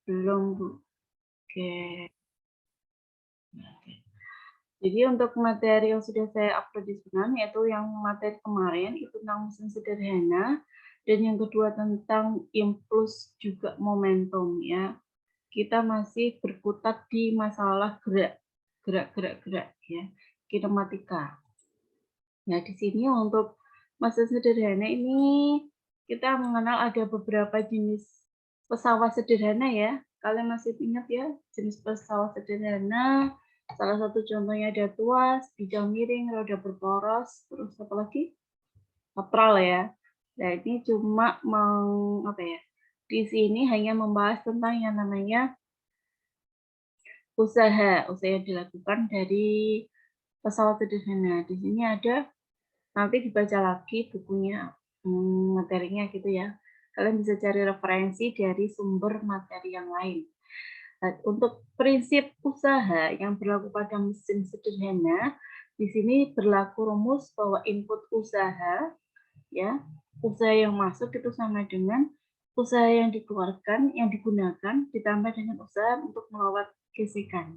Belum, Bu. Oke. Jadi untuk materi yang sudah saya upload di sini, yaitu yang materi kemarin itu tentang mesin sederhana, dan yang kedua tentang impuls juga momentum ya. Kita masih berkutat di masalah gerak ya, kinematika. Nah, di sini untuk mesin sederhana ini kita mengenal ada beberapa jenis pesawat sederhana ya. Kalian masih ingat ya jenis pesawat sederhana? Salah satu contohnya ada tuas, bidang miring, roda berporos, terus apa lagi? Kapral ya. Nah, ini cuma apa ya? Di sini hanya membahas tentang yang namanya usaha yang dilakukan dari pesawat sederhana. Di sini ada, nanti dibaca lagi bukunya, materinya gitu ya. Kalian bisa cari referensi dari sumber materi yang lain. Nah, untuk prinsip usaha yang berlaku pada mesin sederhana, di sini berlaku rumus bahwa input usaha, ya, usaha yang masuk itu sama dengan usaha yang dikeluarkan, yang digunakan ditambah dengan usaha untuk melawat gesekan.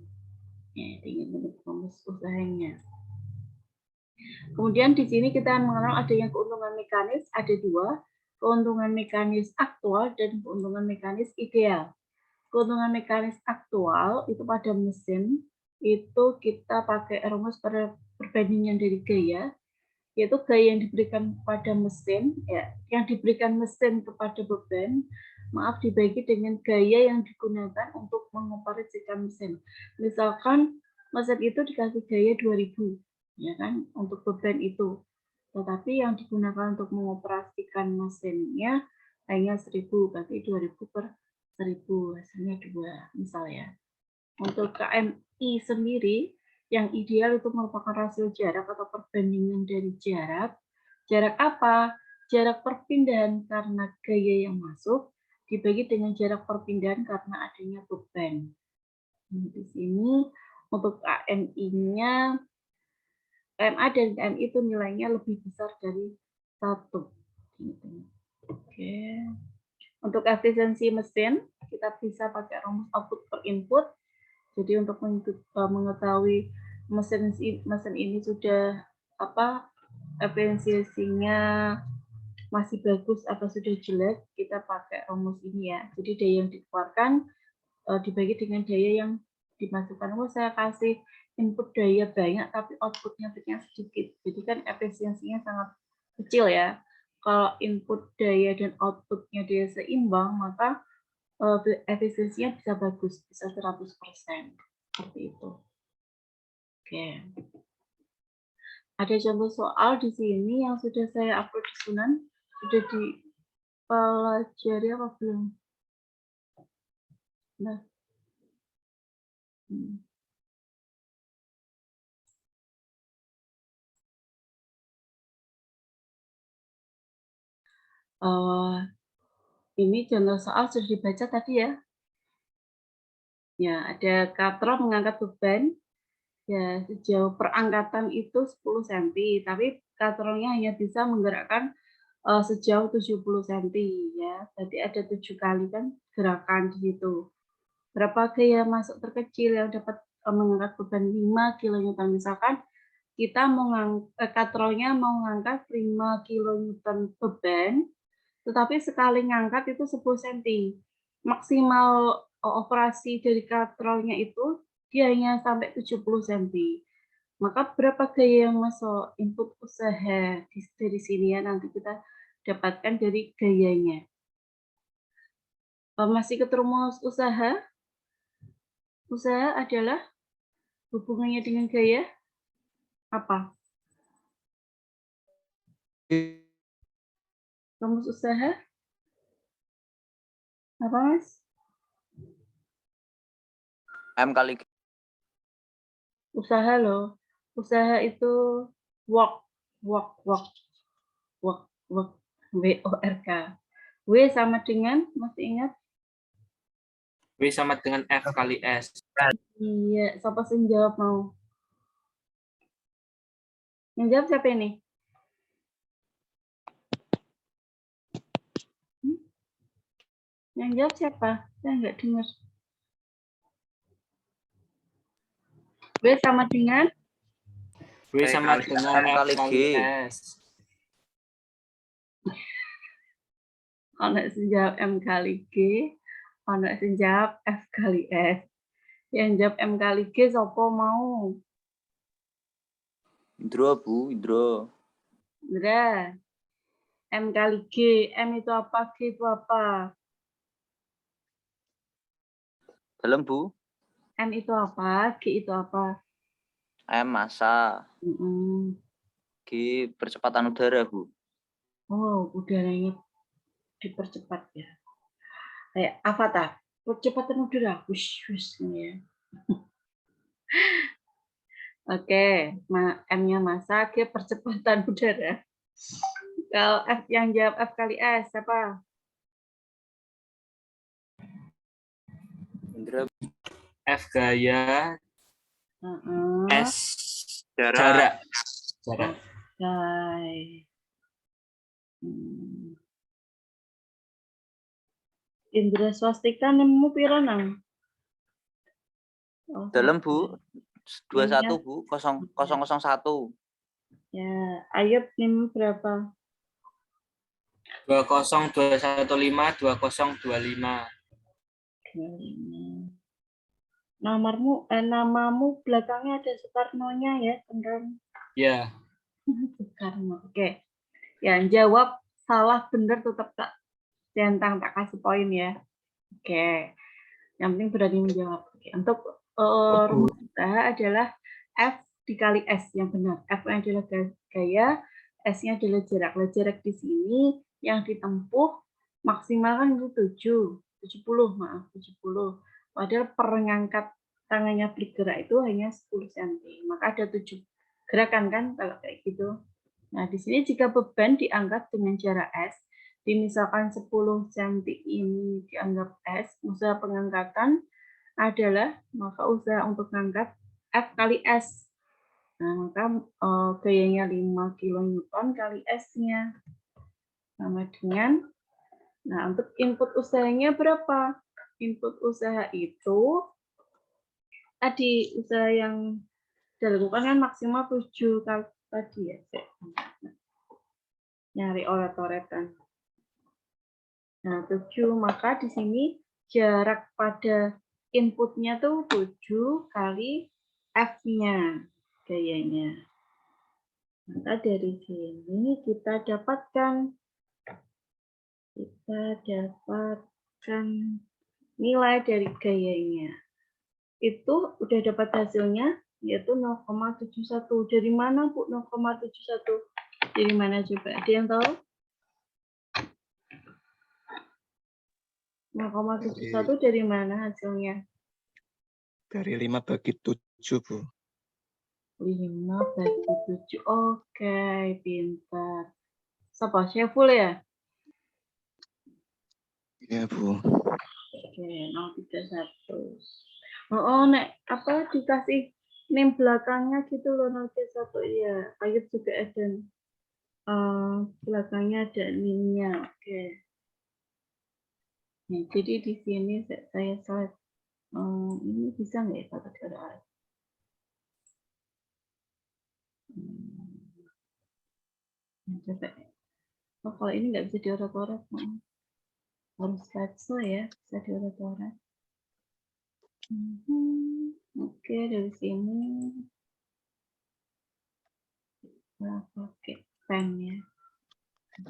Ya, dengan rumus usahanya. Kemudian di sini kita mengenal adanya keuntungan mekanis, ada dua, keuntungan mekanis aktual dan keuntungan mekanis ideal. Keuntungan mekanis aktual itu pada mesin itu kita pakai rumus perbandingan dari gaya, yaitu gaya yang diberikan pada mesin, ya, yang diberikan mesin kepada beban, dibagi dengan gaya yang digunakan untuk mengoperasikan mesin. Misalkan mesin itu dikasih gaya 2000, ya kan, untuk beban itu. Tetapi yang digunakan untuk mengoperasikan mesinnya hanya 1000, berarti 2000 per 1000, hasilnya 2, misalnya. Untuk KMI sendiri, yang ideal itu merupakan rasio jarak atau perbandingan dari jarak. Jarak apa? Jarak perpindahan karena gaya yang masuk dibagi dengan jarak perpindahan karena adanya beban. Di sini untuk KMI-nya, KMA dan KMI itu nilainya lebih besar dari 1. Oke. Untuk efisiensi mesin, kita bisa pakai rumus output per input. Jadi untuk mengetahui mesin ini sudah efisiensinya masih bagus atau sudah jelek, kita pakai rumus ini ya. Jadi daya yang dikeluarkan dibagi dengan daya yang dimasukkan. Saya kasih input daya banyak tapi outputnya sedikit. Jadi kan efisiensinya sangat kecil ya. Kalau input daya dan outputnya dia seimbang, maka efisiensinya bisa bagus, bisa 100%. Seperti itu. Oke. Ada contoh soal di sini yang sudah saya upload di Sunan. Sudah dipelajari apa belum? Nah. Ini contoh soal sudah dibaca tadi ya. Ya, ada katro mengangkat beban ya sejauh perangkatan itu 10 cm, tapi katronya hanya bisa menggerakkan sejauh 70 cm ya. Berarti ada 7 kali kan gerakan di situ. Berapa gaya masuk terkecil yang dapat mengangkat beban 5 kN, misalkan kita mau katronya mau ngangkat 5 kN beban, tetapi sekali ngangkat itu 10 cm. Maksimal operasi dari katrolnya itu dia hanya sampai 70 cm. Maka berapa gaya yang masuk input usaha dari sini ya, nanti kita dapatkan dari gayanya. Masih ke rumus usaha? Usaha adalah hubungannya dengan gaya apa? Rumus usaha apa, Mas? M kali Usaha loh. Usaha itu work. W-O-R-K. W sama dengan, masih ingat? W sama dengan F kali S. Iya, siapa sih yang jawab mau? Yang jawab siapa ini? Yang jawab siapa? Saya nggak dengar. B sama dengan W sama dengan M F kali kali G. S. ono sing jawab M kali G, ono sing jawab F kali S. Yang jawab M kali G sopo mau? Indro, Bu, Indro. Indra. M kali G. M itu apa? G itu apa? Dalam, Bu. M itu apa? G itu apa? M massa. G percepatan udara, Bu. Oh, udaranya dipercepat ya. Kayak Avatar. Percepatan udara. Wush, wush, ini ya. Oke, M-nya massa, G percepatan udara. Kalau F yang jawab F kali S, siapa? Indra, F gaya, S jarak. jarak. Oke. Indra swastika nemu piro nang? Oh, Dalam, Bu. 21, Ini Bu. 001. ya, Ayub nemu berapa? 20215 2025. 25. Namamu belakangnya ada Soekarno-nya ya, beneran. Ya, Soekarno. Oke. Ya, jawab salah benar tetap tak centang, tak kasih poin ya. Oke. Yang penting berani menjawab. Oke. Untuk rumus kita adalah F dikali S yang benar. F-nya adalah gaya, S-nya adalah jarak. Nah, jarak di sini yang ditempuh maksimal kan itu 70, maaf 70. Padahal per ngangkat tangannya bergerak itu hanya 10 cm. Maka ada 7 gerakan kan kalau kayak gitu. Nah, di sini jika beban diangkat dengan jarak S, misalkan 10 cm ini dianggap S, usaha pengangkatan adalah maka usaha untuk mengangkat F kali S. Nah, maka gayanya 5 kN kali S-nya. Sama dengan, nah untuk input usahanya berapa? Input usaha itu, tadi usaha yang dilakukan kan maksimal 7 kali tadi ya. Nyari oret-oretan. Nah, 7, maka di sini jarak pada inputnya tuh 7 kali F-nya gayanya. Maka dari sini kita dapatkan nilai dari gayanya. Itu udah dapat hasilnya yaitu 0,71. Dari mana Bu 0,71? Dari mana coba? Ada yang tahu? 0,71 dari mana hasilnya? Dari 5 bagi 7, Bu. 5 bagi 7. Oke, pintar. Siapa? Syeful ya? Iya, Bu. Oke, 031. Oh, nek apa dikasih name belakangnya gitu loh 031 ya. Ayub juga ada belakangnya ada name-nya. Oke. Nah, jadi di sini saya slide. Ini bisa nggak ya Pak Saudara? Coba. Oh, kalau ini nggak bisa dioret-oret, harus slide ya, bisa dioret-oret. Oke, dari sini kita pakai pen ya.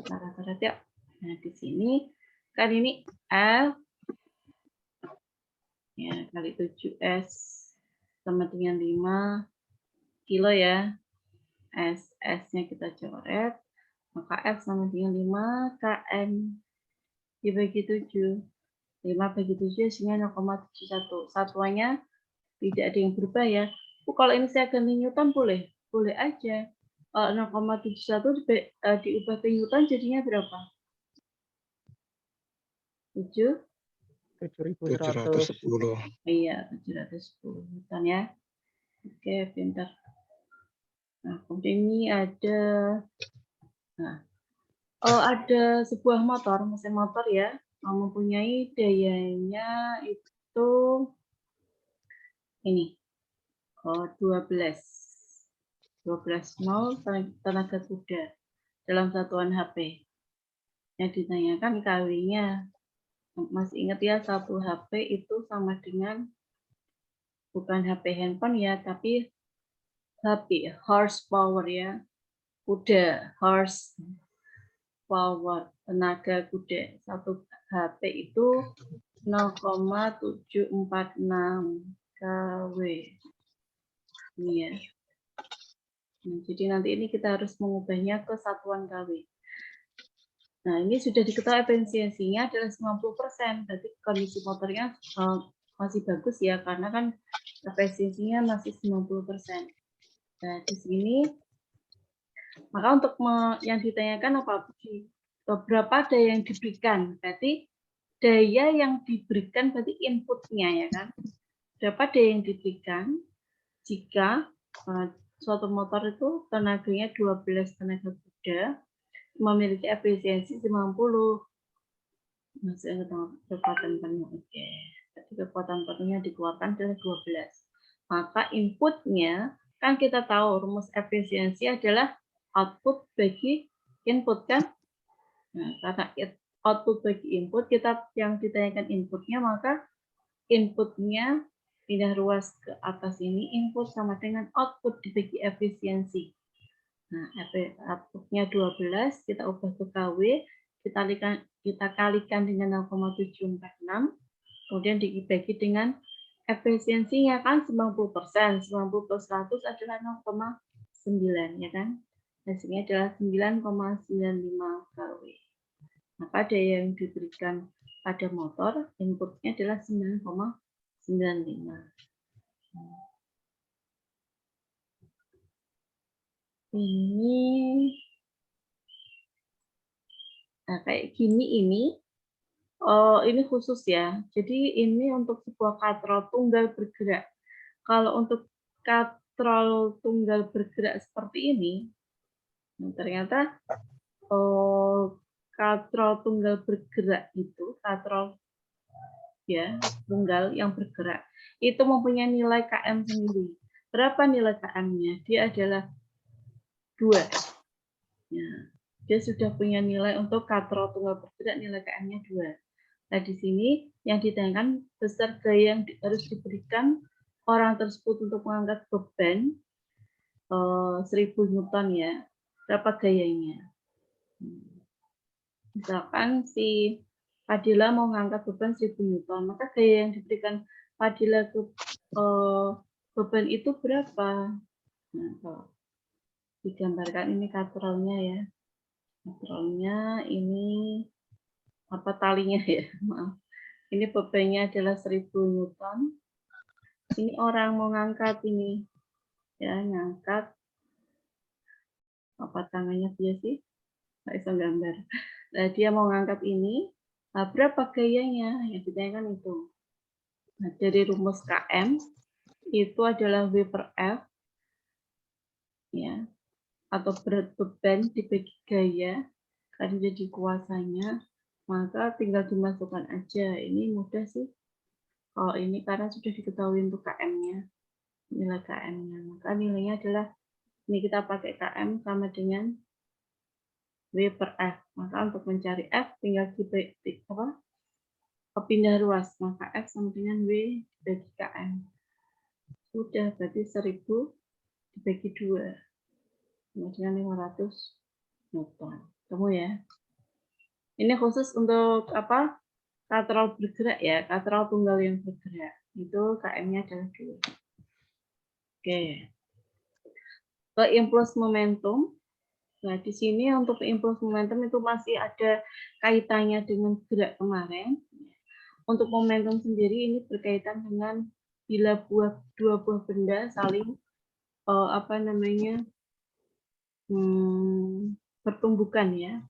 Coret-coret ya. Nah, di sini kan ini F ya kali 7S sama dengan 5 kilo ya. S-nya kita coret, maka F sama dengan 5 km dibagi 7. 5 bagi 7 hasilnya 0,71. Satuannya tidak ada yang berubah ya. Kalau ini saya ganti Newton boleh? Boleh aja. 0,71 diubah ke Newton jadinya berapa? 710. Iya, 710 Newton ya. Oke, pintar. Nah, kemudian ini ada ada sebuah motor, mesin motor ya. mempunyai dayanya itu ini 12 mol tenaga kuda dalam satuan HP. Yang ditanyakan KW-nya. Masih ingat ya, 1 HP itu sama dengan bukan HP handphone ya, tapi HP horsepower ya. Kuda, horse power, tenaga kuda. 1 HP itu 0,746 kW. Ini ya. Nah, jadi nanti ini kita harus mengubahnya ke satuan kW. Nah, ini sudah diketahui efisiensinya adalah 90%. Berarti kondisi motornya masih bagus ya, karena kan efisiensinya masih 90%. Nah, di sini maka untuk yang ditanyakan apa? Berapa daya yang diberikan? Berarti daya yang diberikan berarti inputnya ya kan? Berapa daya yang diberikan jika suatu motor itu tenaganya 12 tenaga kuda memiliki efisiensi 90. Masih kekuatan penuh. Oke. Jadi kekuatan penuhnya dikeluarkan adalah 12. Maka inputnya kan kita tahu rumus efisiensi adalah output bagi input kan? Nah, karena output bagi input kita yang ditanyakan inputnya, maka inputnya pindah ruas ke atas ini, input sama dengan output dibagi efisiensi. Nah, outputnya 12, kita ubah ke KW, kita kalikan dengan 0,746, kemudian dibagi dengan efisiensinya kan 90%, 90 plus 100 adalah 0,9 ya kan? Hasilnya adalah 9,95 kW. Maka daya yang diberikan pada motor inputnya adalah 9,95. Ini nah, kayak gini ini khusus ya. Jadi ini untuk sebuah katrol tunggal bergerak. Kalau untuk katrol tunggal bergerak seperti ini, ternyata katrol tunggal bergerak itu katrol ya tunggal yang bergerak itu mempunyai nilai KM sendiri. Berapa nilai KM-nya? Dia adalah 2. Ya, dia sudah punya nilai untuk katrol tunggal bergerak, nilai KM-nya 2. Nah, di sini yang ditanyakan besar gaya yang harus diberikan orang tersebut untuk mengangkat beban 1000 Newton ya. Berapa gayanya? Misalkan si Fadila mau mengangkat beban 1000 Newton, maka gaya yang diberikan Fadila ke beban itu berapa? Nah, kalau digambarkan ini katrolnya ya. Katrolnya ini apa talinya ya? Maaf. Ini bebannya adalah 1000 Newton. Ini orang mau ngangkat ini. Ya, ngangkat apa tangannya dia sih? Nggak bisa gambar. Nah, dia mau ngangkat ini. Nah, berapa gayanya? Yang ditanyakan itu. Nah, dari rumus KM itu adalah W per F ya, atau berat beban dibagi gaya kan jadi kuasanya, maka tinggal dimasukkan aja. Ini mudah sih. Kalau ini karena sudah diketahui untuk KM-nya, nilai KM-nya, maka nilainya adalah ini kita pakai KM sama dengan W per F. Maka untuk mencari F tinggal pindah ruas, maka F sama dengan W dibagi KM. Sudah, berarti 1000 dibagi 2. Kemudian 500 Newton. Kamu ya. Ini khusus untuk apa? Katrol bergerak ya, katrol tunggal yang bergerak. Itu KM-nya adalah 2. Oke. Ke impuls momentum. Nah, di sini untuk impuls momentum itu masih ada kaitannya dengan gerak kemarin. Untuk momentum sendiri ini berkaitan dengan bila dua buah benda saling bertumbukan ya,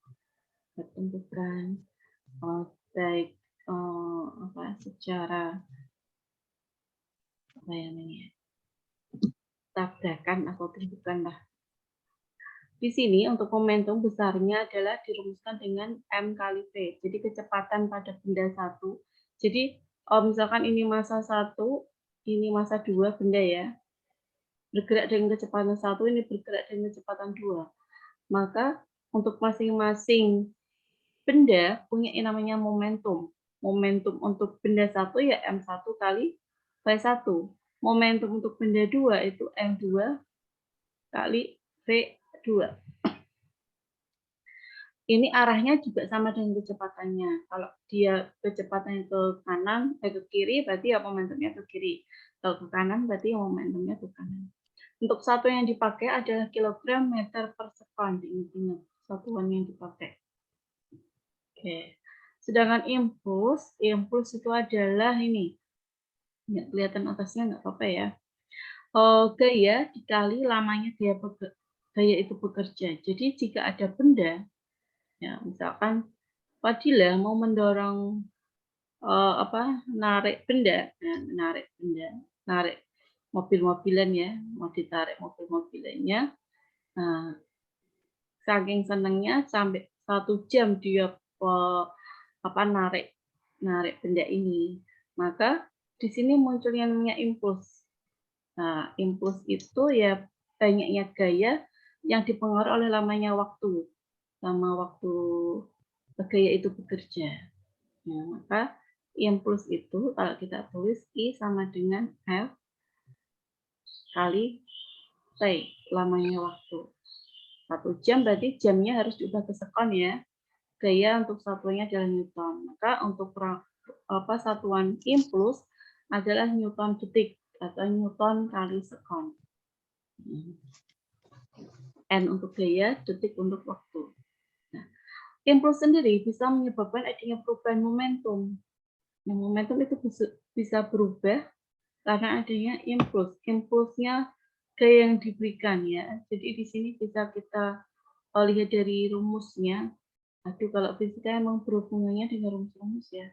bertumbukan baik secara tabrakan atau tumbukan lah. Di sini untuk momentum besarnya adalah dirumuskan dengan M kali V. Jadi kecepatan pada benda satu. Jadi misalkan ini massa 1, ini massa 2 benda ya. Bergerak dengan kecepatan 1, ini bergerak dengan kecepatan 2. Maka untuk masing-masing benda punya yang namanya momentum. Momentum untuk benda 1 ya M1 kali V1. Momentum untuk benda 2 itu M2 kali V2. Ini arahnya juga sama dengan kecepatannya. Kalau dia kecepatannya ke kanan, ke kiri, berarti ya momentumnya ke kiri. Kalau ke kanan, berarti ya momentumnya ke kanan. Untuk satu yang dipakai adalah kilogram meter per sekon. Ingat satuan yang dipakai. Oke. Sedangkan impuls itu adalah ini. Nggak kelihatan atasnya, nggak apa-apa ya. Gaya dikali lamanya gaya itu bekerja. Jadi jika ada benda, ya misalkan Fadila mau mendorong narik benda, narik mobil-mobilan ya, mau ditarik mobil-mobilannya. Nah, saking senangnya sampai 1 jam dia narik benda ini, maka di sini muncul yang namanya impuls. Nah, impuls itu ya banyaknya gaya yang dipengaruhi oleh lamanya waktu, lama waktu gaya itu bekerja. Nah, maka impuls itu kalau kita tulis I sama dengan F kali T, lamanya waktu. 1 jam berarti jamnya harus diubah ke sekon ya. Gaya untuk satuannya adalah Newton. Maka untuk satuan impuls adalah Newton detik atau Newton kali sekon. N untuk gaya, detik untuk waktu. Nah, impuls sendiri bisa menyebabkan adanya perubahan momentum. Nah, momentum itu bisa berubah karena adanya impuls. Impulsnya gaya yang diberikan ya. Jadi di sini bisa kita lihat dari rumusnya. Aduh, kalau fisika emang berhubungannya dengan rumus-rumus ya.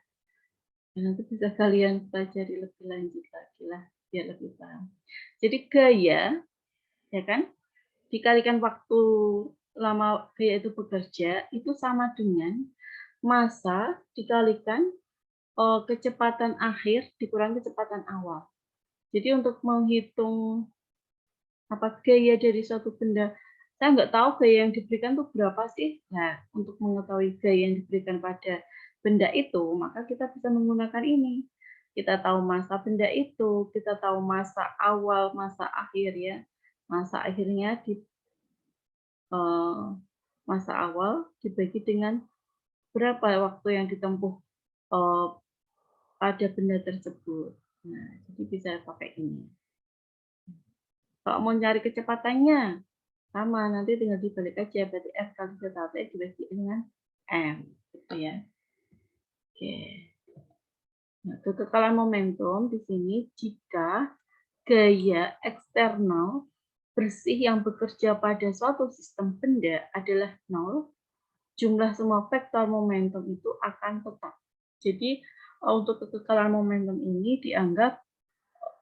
Dan nanti bisa kalian pelajari lebih lanjut lagi lah, biar lebih paham. Jadi gaya, ya kan, dikalikan waktu lama gaya itu bekerja, itu sama dengan massa dikalikan kecepatan akhir dikurangi kecepatan awal. Jadi untuk menghitung gaya dari suatu benda, saya nggak tahu gaya yang diberikan itu berapa sih. Nah, untuk mengetahui gaya yang diberikan pada benda itu, maka kita bisa menggunakan ini. Kita tahu massa benda itu, kita tahu massa awal, massa akhir ya. Massa akhirnya massa awal dibagi dengan berapa waktu yang ditempuh pada benda tersebut. Nah, jadi bisa pakai ini. Kalau mau cari kecepatannya, sama, nanti tinggal dibalik aja, berarti F kali zeta T dibagi dengan M, gitu ya. Oke. Nah, kekekalan momentum di sini jika gaya eksternal bersih yang bekerja pada suatu sistem benda adalah 0, jumlah semua vektor momentum itu akan tetap. Jadi untuk kekekalan momentum ini dianggap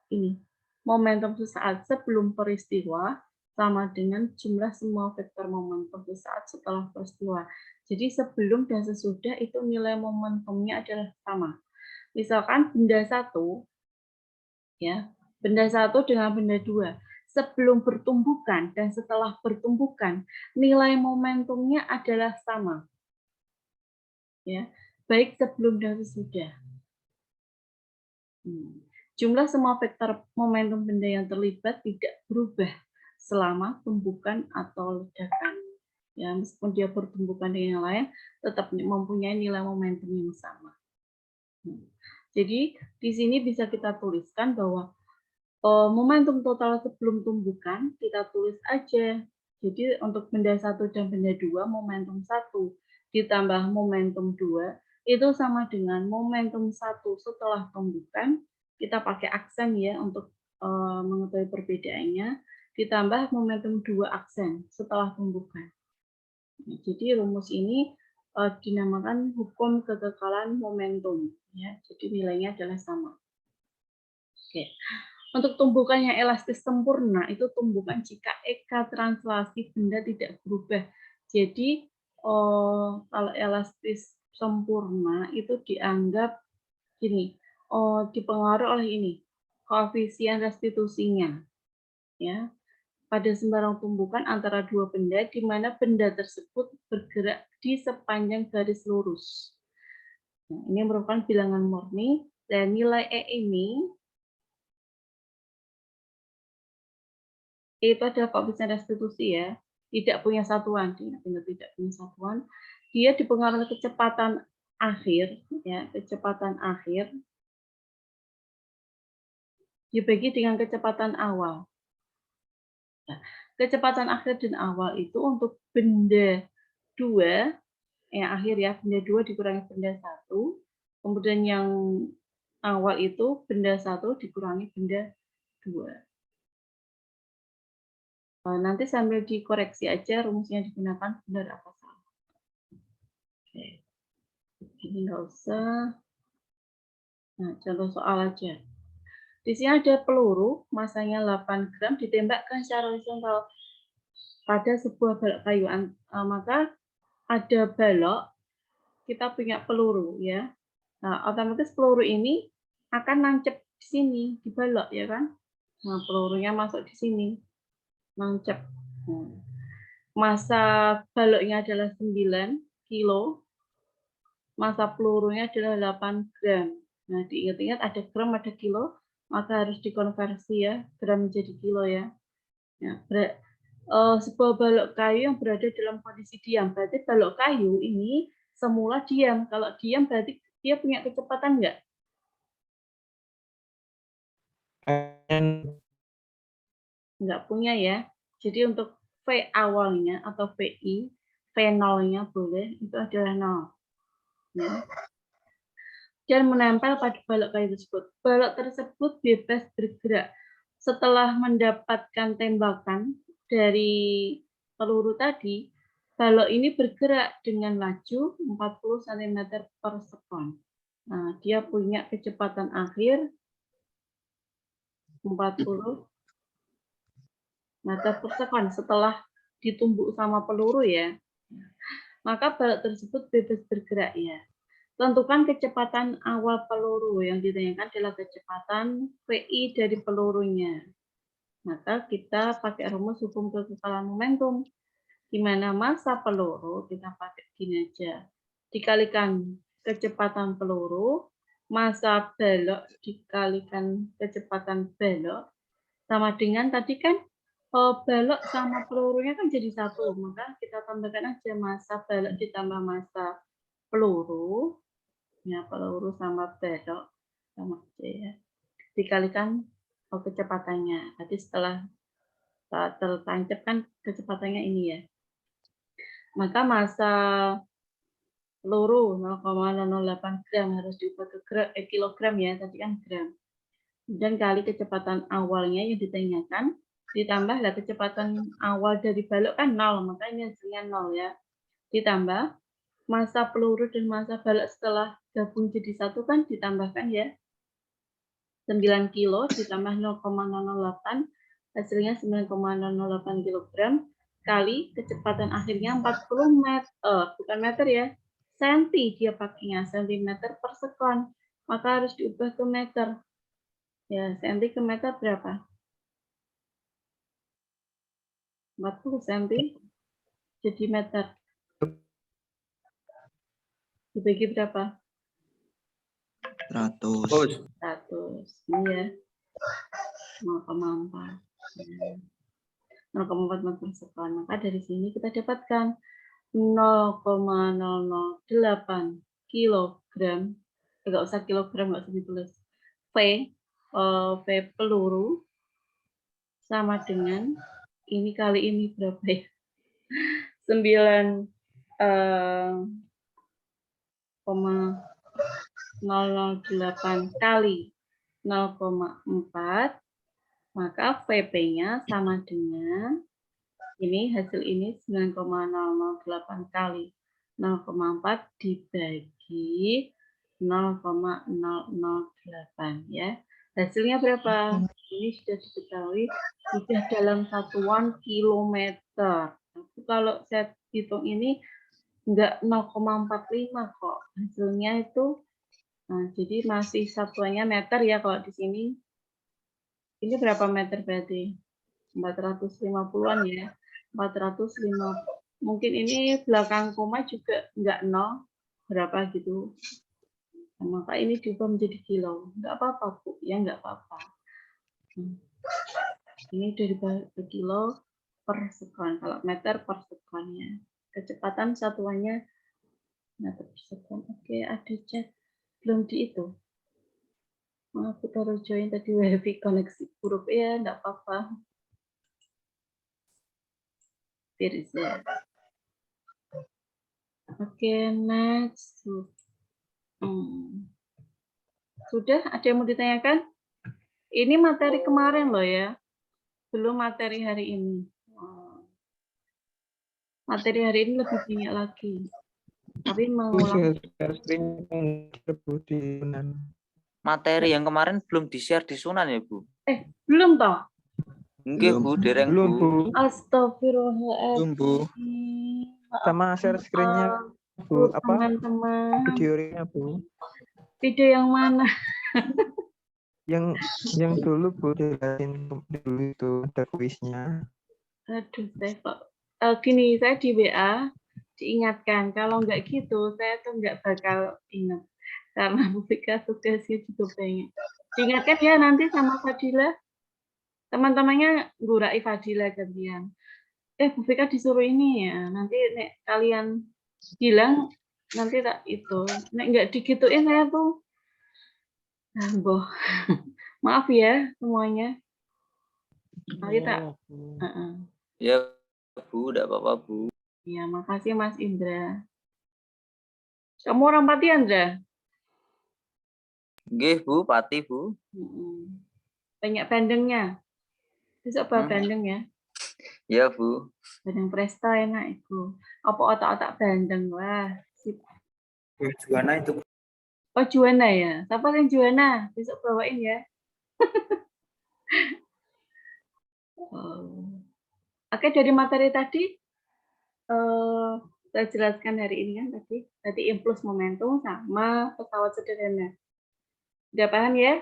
ini momentum sesaat sebelum peristiwa sama dengan jumlah semua vektor momentum sesaat setelah peristiwa. Jadi sebelum dan sesudah itu nilai momentumnya adalah sama. Misalkan benda 1, ya, benda 1 dengan benda 2, sebelum bertumbukan dan setelah bertumbukan, nilai momentumnya adalah sama. Ya, baik sebelum dan sesudah. Jumlah semua vektor momentum benda yang terlibat tidak berubah selama tumbukan atau ledakan. Ya, meskipun dia bertumbukan dengan yang lain, tetap mempunyai nilai momentum yang sama. Jadi di sini bisa kita tuliskan bahwa momentum total sebelum tumbukan kita tulis aja. Jadi untuk benda 1 dan benda 2, momentum 1 ditambah momentum 2 itu sama dengan momentum 1 setelah tumbukan. Kita pakai aksen ya untuk mengetahui perbedaannya, ditambah momentum 2 aksen setelah tumbukan. Nah, jadi rumus ini dinamakan hukum kekekalan momentum ya. Jadi nilainya adalah sama. Oke. Untuk tumbukan yang elastis sempurna itu tumbukan jika eka translasi benda tidak berubah. Jadi kalau elastis sempurna itu dianggap gini, dipengaruhi oleh ini koefisien restitusinya, ya. Pada sembarang tumbukan antara dua benda di mana benda tersebut bergerak di sepanjang garis lurus. Nah, ini merupakan bilangan murni dan nilai E ini itu adalah koefisien restitusi ya, tidak punya satuan, tidak punya satuan. Dia dipengaruhi kecepatan akhir, ya, kecepatan akhir dibagi dengan kecepatan awal. Nah, kecepatan akhir dan awal itu untuk benda 2, yang akhir ya, benda 2 dikurangi benda 1, kemudian yang awal itu benda 1 dikurangi benda 2. Nanti sambil dikoreksi aja rumus yang digunakan benar apa salah. Oke. Ini nggak usah. Nah, contoh soal aja. Di sini ada peluru, masanya 8 gram, ditembakkan secara horizontal pada sebuah balok kayu. Maka ada balok, kita punya peluru ya. Nah, otomatis peluru ini akan nancep di sini, di balok ya kan. Nah, pelurunya masuk di sini, nancep. Masa baloknya adalah 9 kilo, masa pelurunya adalah 8 gram. Nah, diingat-ingat ada gram, ada kilo, maka harus dikonversi ya, gram menjadi kilo ya. Sebuah balok kayu yang berada dalam kondisi diam. Berarti balok kayu ini semula diam. Kalau diam berarti dia punya kecepatan enggak? Enggak punya ya. Jadi untuk V awalnya atau VI, V0-nya boleh, itu adalah 0. Ya. Dan menempel pada balok kayu tersebut. Balok tersebut bebas bergerak. Setelah mendapatkan tembakan dari peluru tadi, balok ini bergerak dengan laju 40 cm per sekon. Nah, dia punya kecepatan akhir 40 meter per sekon setelah ditumbuk sama peluru ya. Maka balok tersebut bebas bergerak ya. Tentukan kecepatan awal peluru. Yang ditanyakan adalah kecepatan VI dari pelurunya. Maka kita pakai rumus hukum kekekalan momentum. Di mana massa peluru, kita pakai gini aja. Dikalikan kecepatan peluru, massa balok dikalikan kecepatan balok, sama dengan tadi kan balok sama pelurunya kan jadi satu. Maka kita tambahkan aja massa balok ditambah massa peluru. Ya, peluru sama balok sama aja ya. Dikalikan kecepatannya. Tadi setelah tertancap kan kecepatannya ini ya. Maka massa peluru 0,008 gram harus diubah ke kilogram ya, tadi kan gram. Dan kali kecepatan awalnya yang ditanyakan, ditambahlah kecepatan awal dari balok kan 0, maka ini hasilnya 0 ya. Ditambah massa peluru dan massa balok setelah gabung jadi satu kan ditambahkan ya. 9 kilo ditambah 0,008 hasilnya 9,008 kg kali kecepatan akhirnya 40 meter, bukan meter ya, senti dia pakainya, sentimeter per sekon, maka harus diubah ke meter. Ya, senti ke meter berapa? 40 senti jadi meter. Dibagi berapa? 100. 100. Iya. 0,4. 0,4 meter per sekon. Maka dari sini kita dapatkan 0,008 kilogram. Enggak usah kilogram, enggak usah ditulis. V peluru sama dengan ini kali ini berapa ya? 9,008 kali 0,4, maka VP-nya sama dengan ini, hasil ini 9,008 kali 0,4 dibagi 0,008 ya. Hasilnya berapa? Ini sudah diketahui, sudah dalam satuan kilometer. Tapi kalau saya hitung ini enggak 0,45 kok. Hasilnya itu, nah, jadi masih satuannya meter ya kalau di sini. Ini berapa meter berarti? 450-an ya. 450. Mungkin ini belakang koma juga enggak 0. Berapa gitu. Nah, maka ini diubah menjadi kilo. Enggak apa-apa, Bu. Ya, enggak apa-apa. Ini dari kilo per sekon. Kalau meter per sekonnya. Kecepatan satuannya meter per sekon. Oke, ada chat. Belum di itu. Maaf, aku baru join tadi wifi koneksi buruk. Ya, enggak apa-apa. Firza. Oke, next. Sudah, ada yang mau ditanyakan? Ini materi kemarin loh ya. Belum materi hari ini. Materi hari ini lebih banyak lagi. Tapi mengulang. Materi yang kemarin belum di-share di Sunan ya, Bu? Belum toh? Enggak, Bu, dereng, Bu. Astagfirullahaladzim. Bu. Sama share screen-nya, Bu. Apa? Teman-teman. Videonya, Bu. Video yang mana? Yang dulu, Bu, jelasin dulu itu ada kuisnya. Aduh, saya kok. Gini, saya di WA diingatkan. Kalau nggak gitu, saya tuh nggak bakal ingat. Karena Bufika tugasnya cukup banyak. Diingatkan ya nanti sama Fadila. Teman-temannya ngurai Fadila gantian. Bufika disuruh ini ya. Nanti nek kalian bilang, nanti tak itu. Nek nggak digituin saya tuh. Boh. Maaf ya semuanya. Nanti tak. Ya, Bu, enggak apa-apa, Bu. Ya, makasih Mas Indra. Kamu orang Pati, Andra? Nggih, Bu, Pati, Bu. Banyak bandengnya. Besok bawa bandeng ya. Ya, Bu. Bandeng presto enak itu. Apa otak-otak bandeng lah. Juana itu. Oh, Juana ya. Siapa yang Juana? Besok bawain ya. Oke, dari materi tadi saya jelaskan hari ini kan tadi impuls momentum sama pesawat sederhana. Sudah paham ya?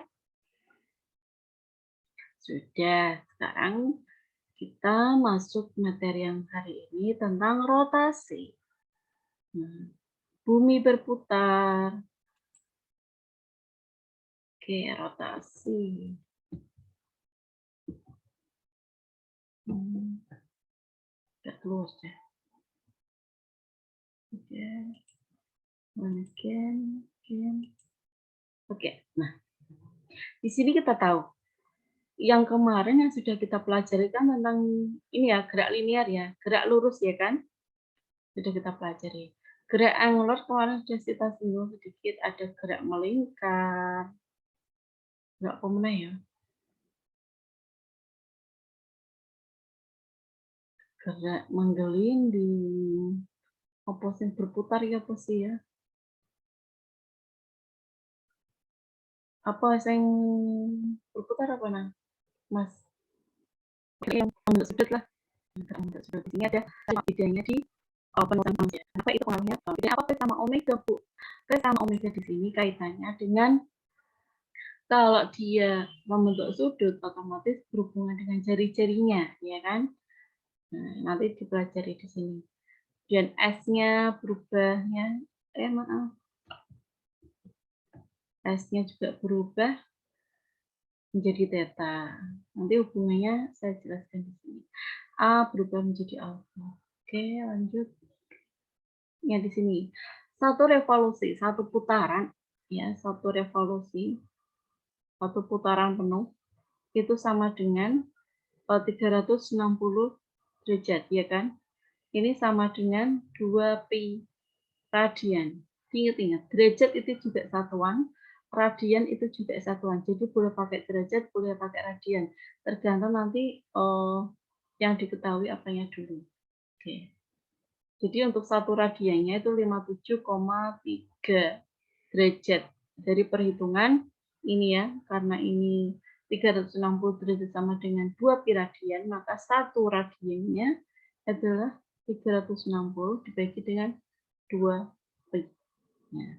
Sudah. Sekarang kita masuk materi yang hari ini tentang rotasi. Bumi berputar. Oke, rotasi. Udah close ya. Oke. Oke, nah di sini kita tahu yang kemarin yang sudah kita pelajari kan tentang ini ya, gerak linear ya, gerak lurus ya kan, sudah kita pelajari. Gerak angular kemarin sudah kita singgung sedikit, ada gerak melingkar, gerak pemena ya, gerak menggelinding, oposisi berputar ya posisi ya. Apa yang berputar apa nah, Mas? Yang menurut sudut lah. Menurut sudut di sini ada bedanya di penulisan manusia. Kenapa itu pengaruhnya? Bedanya apa sama omega, Bu? Sama omega di sini kaitannya dengan kalau dia membentuk sudut otomatis berhubungan dengan jari-jarinya, ya kan? Nah, nanti dipelajari di sini. Dan S-nya berubahnya, S-nya juga berubah menjadi theta. Nanti hubungannya saya jelaskan di sini. A berubah menjadi alfa. Oke, lanjut. Ya di sini. Satu revolusi, satu putaran, ya, satu revolusi, satu putaran penuh itu sama dengan 360 derajat, ya kan? Ini sama dengan 2 pi radian. Ingat-ingat, derajat itu juga satuan, radian itu juga satuan. Jadi boleh pakai derajat, boleh pakai radian. Tergantung nanti yang diketahui apanya dulu. Oke. Jadi untuk satu radiannya itu 57,3 derajat. Dari perhitungan ini ya, karena ini 360 derajat sama dengan 2 pi radian, maka 1 radiannya adalah 360 dibagi dengan 2 pi. Nah,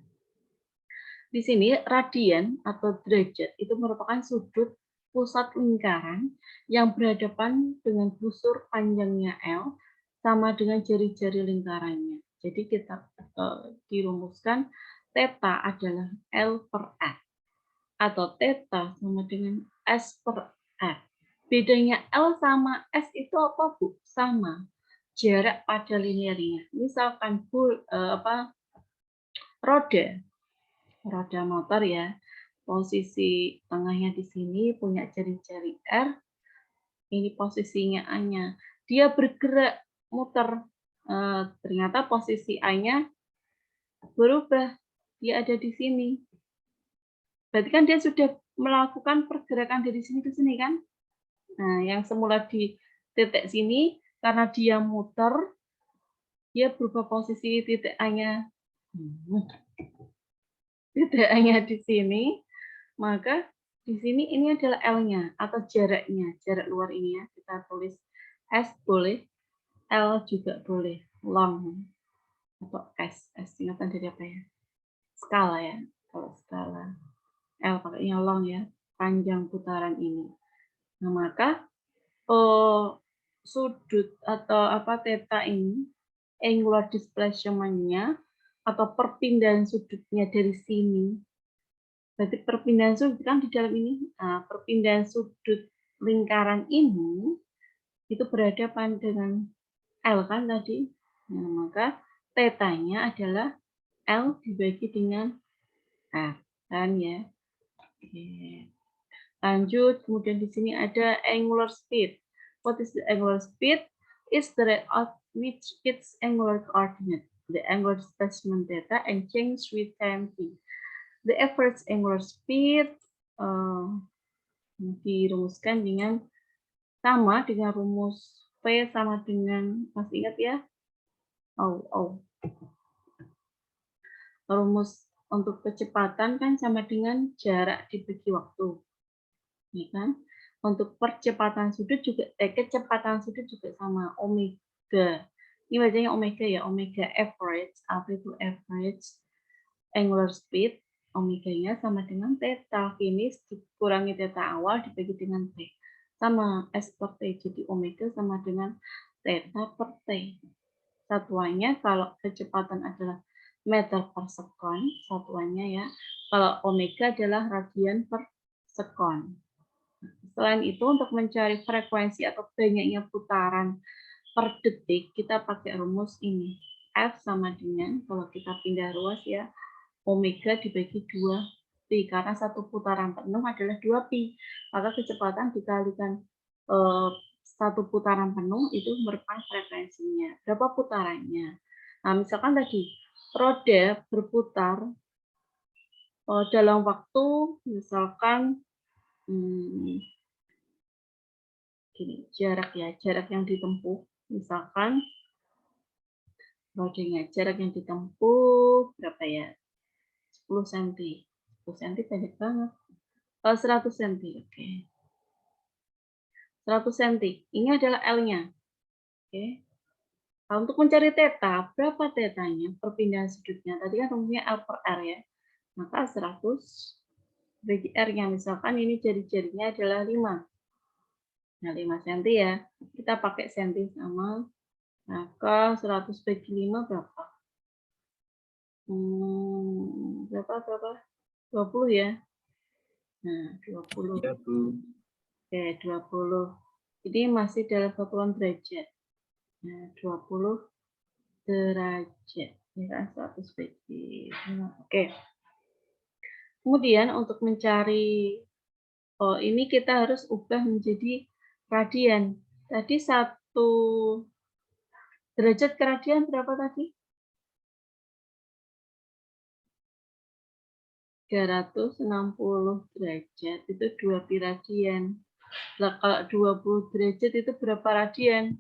di sini radian atau derajat itu merupakan sudut pusat lingkaran yang berhadapan dengan busur panjangnya L sama dengan jari-jari lingkarannya. Jadi kita dirumuskan theta adalah L per F atau theta sama dengan S per F. Bedanya L sama S itu apa, Bu? Sama. Jarak pada linearnya. Misalkan roda motor ya. Posisi tengahnya di sini punya jari-jari R. Ini posisinya A-nya. Dia bergerak muter. Ternyata posisi A-nya berubah. Dia ada di sini. Berarti kan dia sudah melakukan pergerakan dari sini ke sini kan? Nah, yang semula di titik sini, karena dia muter, dia berubah posisi titik A-nya. Titik A-nya di sini, maka di sini ini adalah L-nya atau jaraknya, jarak luar ini ya. Kita tulis S boleh, L juga boleh, long atau S. S singkatan dari apa ya? Skala ya. Kalau skala L pakainya long ya, panjang putaran ini. Nah, maka sudut atau apa theta ini, angular displacement-nya atau perpindahan sudutnya dari sini. Berarti perpindahan sudut kan di dalam ini. Nah, perpindahan sudut lingkaran ini itu berhadapan dengan L kan tadi. Nah, maka theta-nya adalah L dibagi dengan R kan ya. Oke. Lanjut, kemudian di sini ada angular speed. What is the angular speed? Is the rate at which its angular coordinate, the angular displacement theta, and change with time t. The average angular speed dirumuskan dengan sama dengan rumus P sama dengan, masih ingat ya? Rumus untuk kecepatan kan sama dengan jarak dibagi waktu. Ya kan? Untuk percepatan sudut juga kecepatan sudut juga sama omega. Ini bacanya omega ya, omega average, apa itu average angular speed, omeganya sama dengan theta finish dikurangi theta awal dibagi dengan T. Sama S per T, jadi omega sama dengan theta per T. Satuannya kalau kecepatan adalah meter per sekon, satuannya ya. Kalau omega adalah radian per sekon. Selain itu, untuk mencari frekuensi atau banyaknya putaran per detik, kita pakai rumus ini. F sama dengan, kalau kita pindah ruas ya, omega dibagi 2 pi, karena satu putaran penuh adalah 2 pi. Maka kecepatan dikalikan satu putaran penuh itu merupakan frekuensinya. Berapa putarannya? Nah, misalkan tadi roda berputar dalam waktu misalkan gini, jarak yang ditempuh, misalkan rodanya, jarak yang ditempuh berapa ya? 10 cm. 10 cm banyak banget. 100 cm, oke. 100 cm, ini adalah L-nya. Oke. Nah, untuk mencari theta, berapa tetanya? Perpindahan sudutnya. Tadi kan rumusnya L per R ya. Maka 100 bagi R-nya, misalkan ini jari-jarinya adalah 5. Nah, 5 cm ya. Kita pakai cm sama. Maka 100 bagi 5 berapa? Berapa? 20 ya. Nah, 20. Ya, Bu. Oke, 20. Ini masih dalam satuan derajat. Nah, 20 derajat. Ya kan, 100 bagi 5. Oke. Kemudian untuk mencari, ini kita harus ubah menjadi radian. Tadi 1 derajat ke radian berapa tadi? 360 derajat itu 2 pi radian. Nah, kalau 20 derajat itu berapa radian?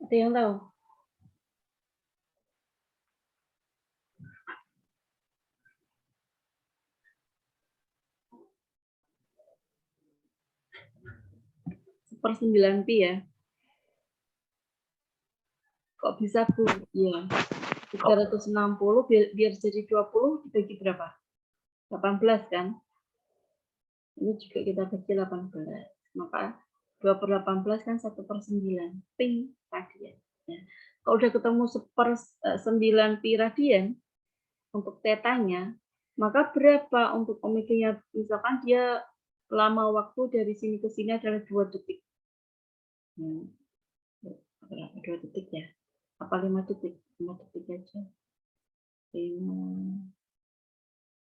Ada yang tahu? Per 9 pi ya. Kok bisa Bu? Iya. 360 biar jadi 20 dibagi berapa? 18 kan? Ini juga kita bagi 18. Maka 2 per 18 kan 1/9. Pi radian. Ya. Kalau udah ketemu 1/9 pi radian untuk tetanya, maka berapa untuk omeganya? Misalkan dia lama waktu dari sini ke sini adalah 2 detik. Berapa 2 detik ya? Apa 5 detik? 5 detik aja. 5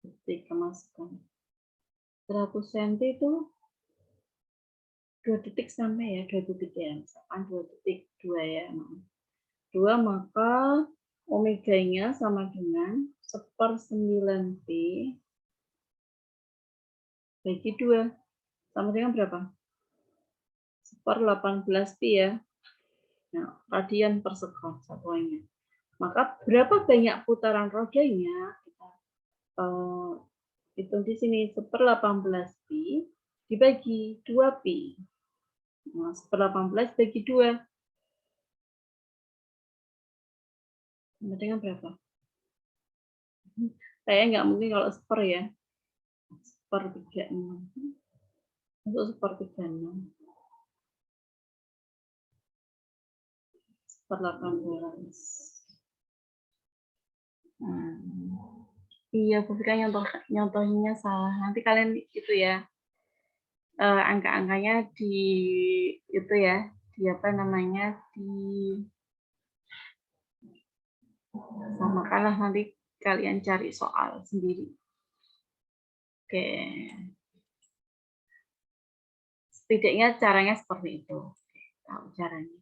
detik kemasukkan. 100 cm itu 2 detik sampai ya, 2 detik ya. Misalkan 2 detik, 2 ya. 2 maka omeganya sama dengan 1/9 pi bagi 2. Sama dengan berapa? 1/18 pi ya. Nah, radian per sekon satuannya. Maka berapa banyak putaran rodanya? Kita hitung di sini 1/18 pi dibagi 2 pi. Nah, 1/18 bagi 2. Sama dengan berapa? Saya nggak mungkin kalau 1/, ya. 1/36. Untuk 1/36. 1/18. Iya, Bu Fika nyontohinnya salah. Nanti kalian itu ya, angka-angkanya di itu ya, di apa namanya, samakanlah, nanti kalian cari soal sendiri. Oke. Setidaknya caranya seperti itu. Tahu caranya.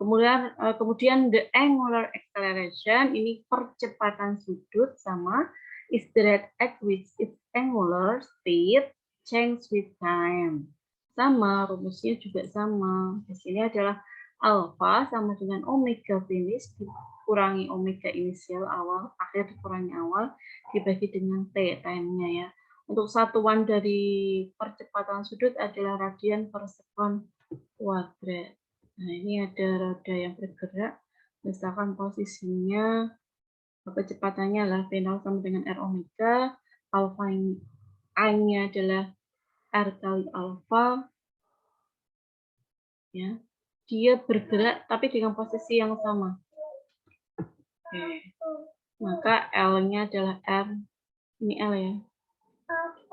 Kemudian the angular acceleration ini percepatan sudut sama is the rate at which its angular speed change with time. Sama, rumusnya juga sama. Di sini adalah alpha sama dengan omega finish dikurangi omega inisial awal, akhir dikurangi awal, dibagi dengan t time-nya ya. Untuk satuan dari percepatan sudut adalah radian per sekon kuadrat. Nah, ini ada roda yang bergerak, misalkan posisinya, kecepatannya adalah V0 sama dengan R omega, alfa I-nya adalah R kali alfa, ya. Dia bergerak tapi dengan posisi yang sama. Oke. Maka L-nya adalah R, ini L ya,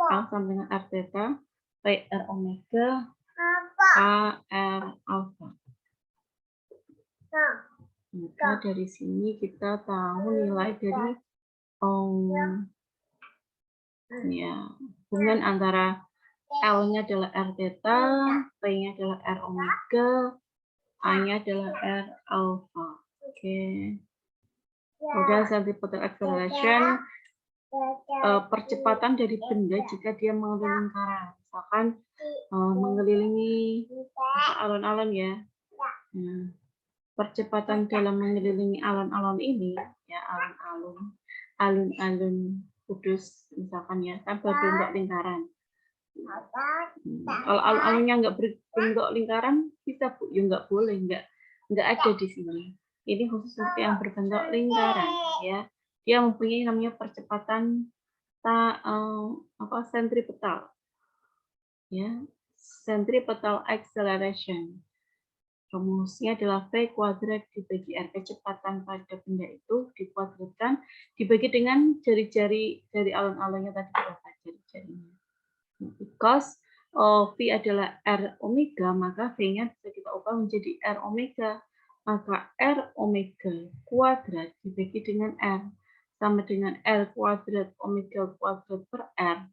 L sama dengan R theta, P R omega, A R alfa. Maka dari sini kita tahu nilai dari ya, hubungan antara L-nya adalah R theta, P-nya adalah R omega, A-nya adalah R alpha. Oke. Kemudian centripetal acceleration, percepatan dari benda jika dia mengelilingi lingkaran. Misalkan mengelilingi alun-alun ya. Nah, percepatan dalam mengelilingi alun-alun ini, ya alun-alun Kudus misalkan ya, kan berbentuk lingkaran. Kalau alun-alunnya nggak berbentuk lingkaran, bisa Bu, ya nggak boleh, nggak ada di sini. Ini khusus untuk yang berbentuk lingkaran ya. Dia mempunyai namanya percepatan sentripetal, ya, centripetal acceleration. Rumusnya adalah V kuadrat dibagi R. Kecepatan pada benda itu dikuadratkan dibagi dengan jari-jari dari alun-alunnya tadi berapa jari-jarinya. Because V adalah R omega, maka V-nya bisa kita ubah menjadi R omega. Maka R omega kuadrat dibagi dengan R sama dengan R kuadrat omega kuadrat per R.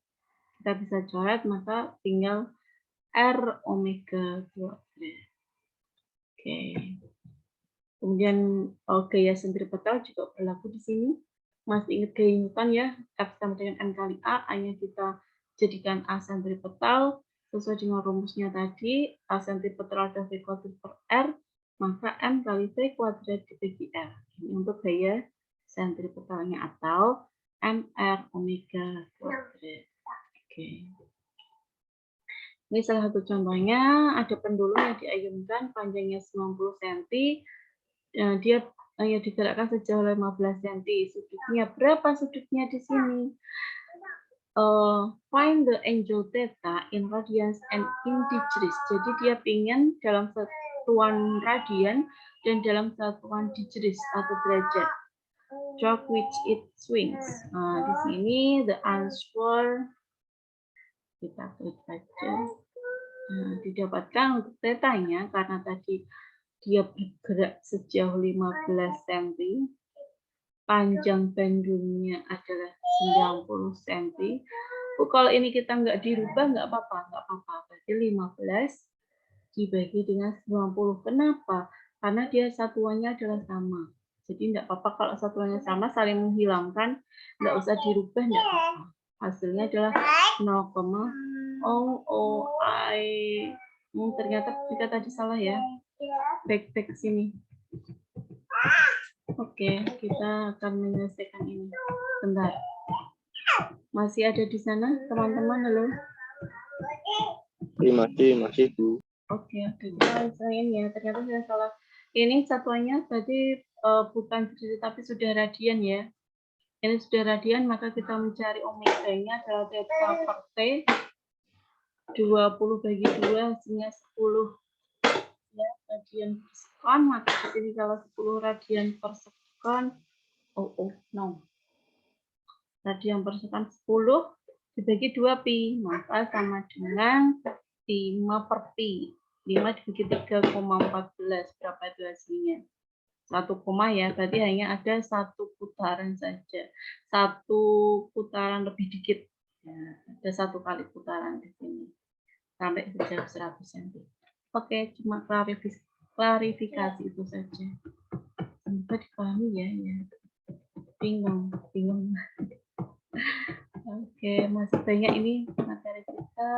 Kita bisa coret, maka tinggal R omega kuadrat. Oke. Kemudian gaya sentripetal juga berlaku di sini. Masih ingat gaya Newton ya, F sama dengan N kali A, A-nya kita jadikan A sentripetal sesuai dengan rumusnya tadi, A sentripetal adalah V kuadrat per R, maka M kali V kuadrat dibagi R. Ini untuk gaya sentrifugalnya atau MR omega kuadrat. Oke. Ini salah satu contohnya, ada pendulum yang diayunkan panjangnya 90 cm, dia hanya digerakkan sejauh 15 cm. Sudutnya berapa sudutnya di sini? Find the angle theta in radians and in degrees. Jadi dia ingin dalam satuan radian dan dalam satuan degrees atau derajat. Chalk which it swings. Nah, di sini the answer kita klik saja. Nah, didapatkan untuk tetanya karena tadi dia bergerak sejauh 15 cm. Panjang pendulumnya adalah 90 cm. Kalau ini kita nggak dirubah nggak apa-apa. Berarti 15 dibagi dengan 90. Kenapa? Karena dia satuannya adalah sama. Jadi nggak apa-apa kalau satuannya sama, saling menghilangkan, nggak usah dirubah, nggak apa-apa. Hasilnya adalah 0,001. Ternyata kita tadi salah ya. Back sini. Oke, kita akan menyelesaikan ini. Bentar. Masih ada di sana, teman-teman? Halo? Masih, Bu. Oke, kita selesaiin ya. Ternyata saya salah. Ini satuannya tadi bukan degree, tapi sudah radian ya. Ini sudah radian, maka kita mencari omega-nya adalah theta per T. 20 bagi 2 hasilnya 10 ya, radian per sekon. Maka di sini kalau 10 radian per sekon, radian per sekon 10 dibagi 2 pi, maka sama dengan 5 per pi. 5 dibagi 3,14, berapa itu hasilnya? 1 koma ya, tadi hanya ada 1 putaran saja. 1 putaran lebih dikit. Ya, ada 1 kali putaran di sini. Sampai sejauh 100 cm. Oke, cuma klarifikasi itu saja. Semoga dipahami ya. Bingung. Oke, masih banyak ini materi kita.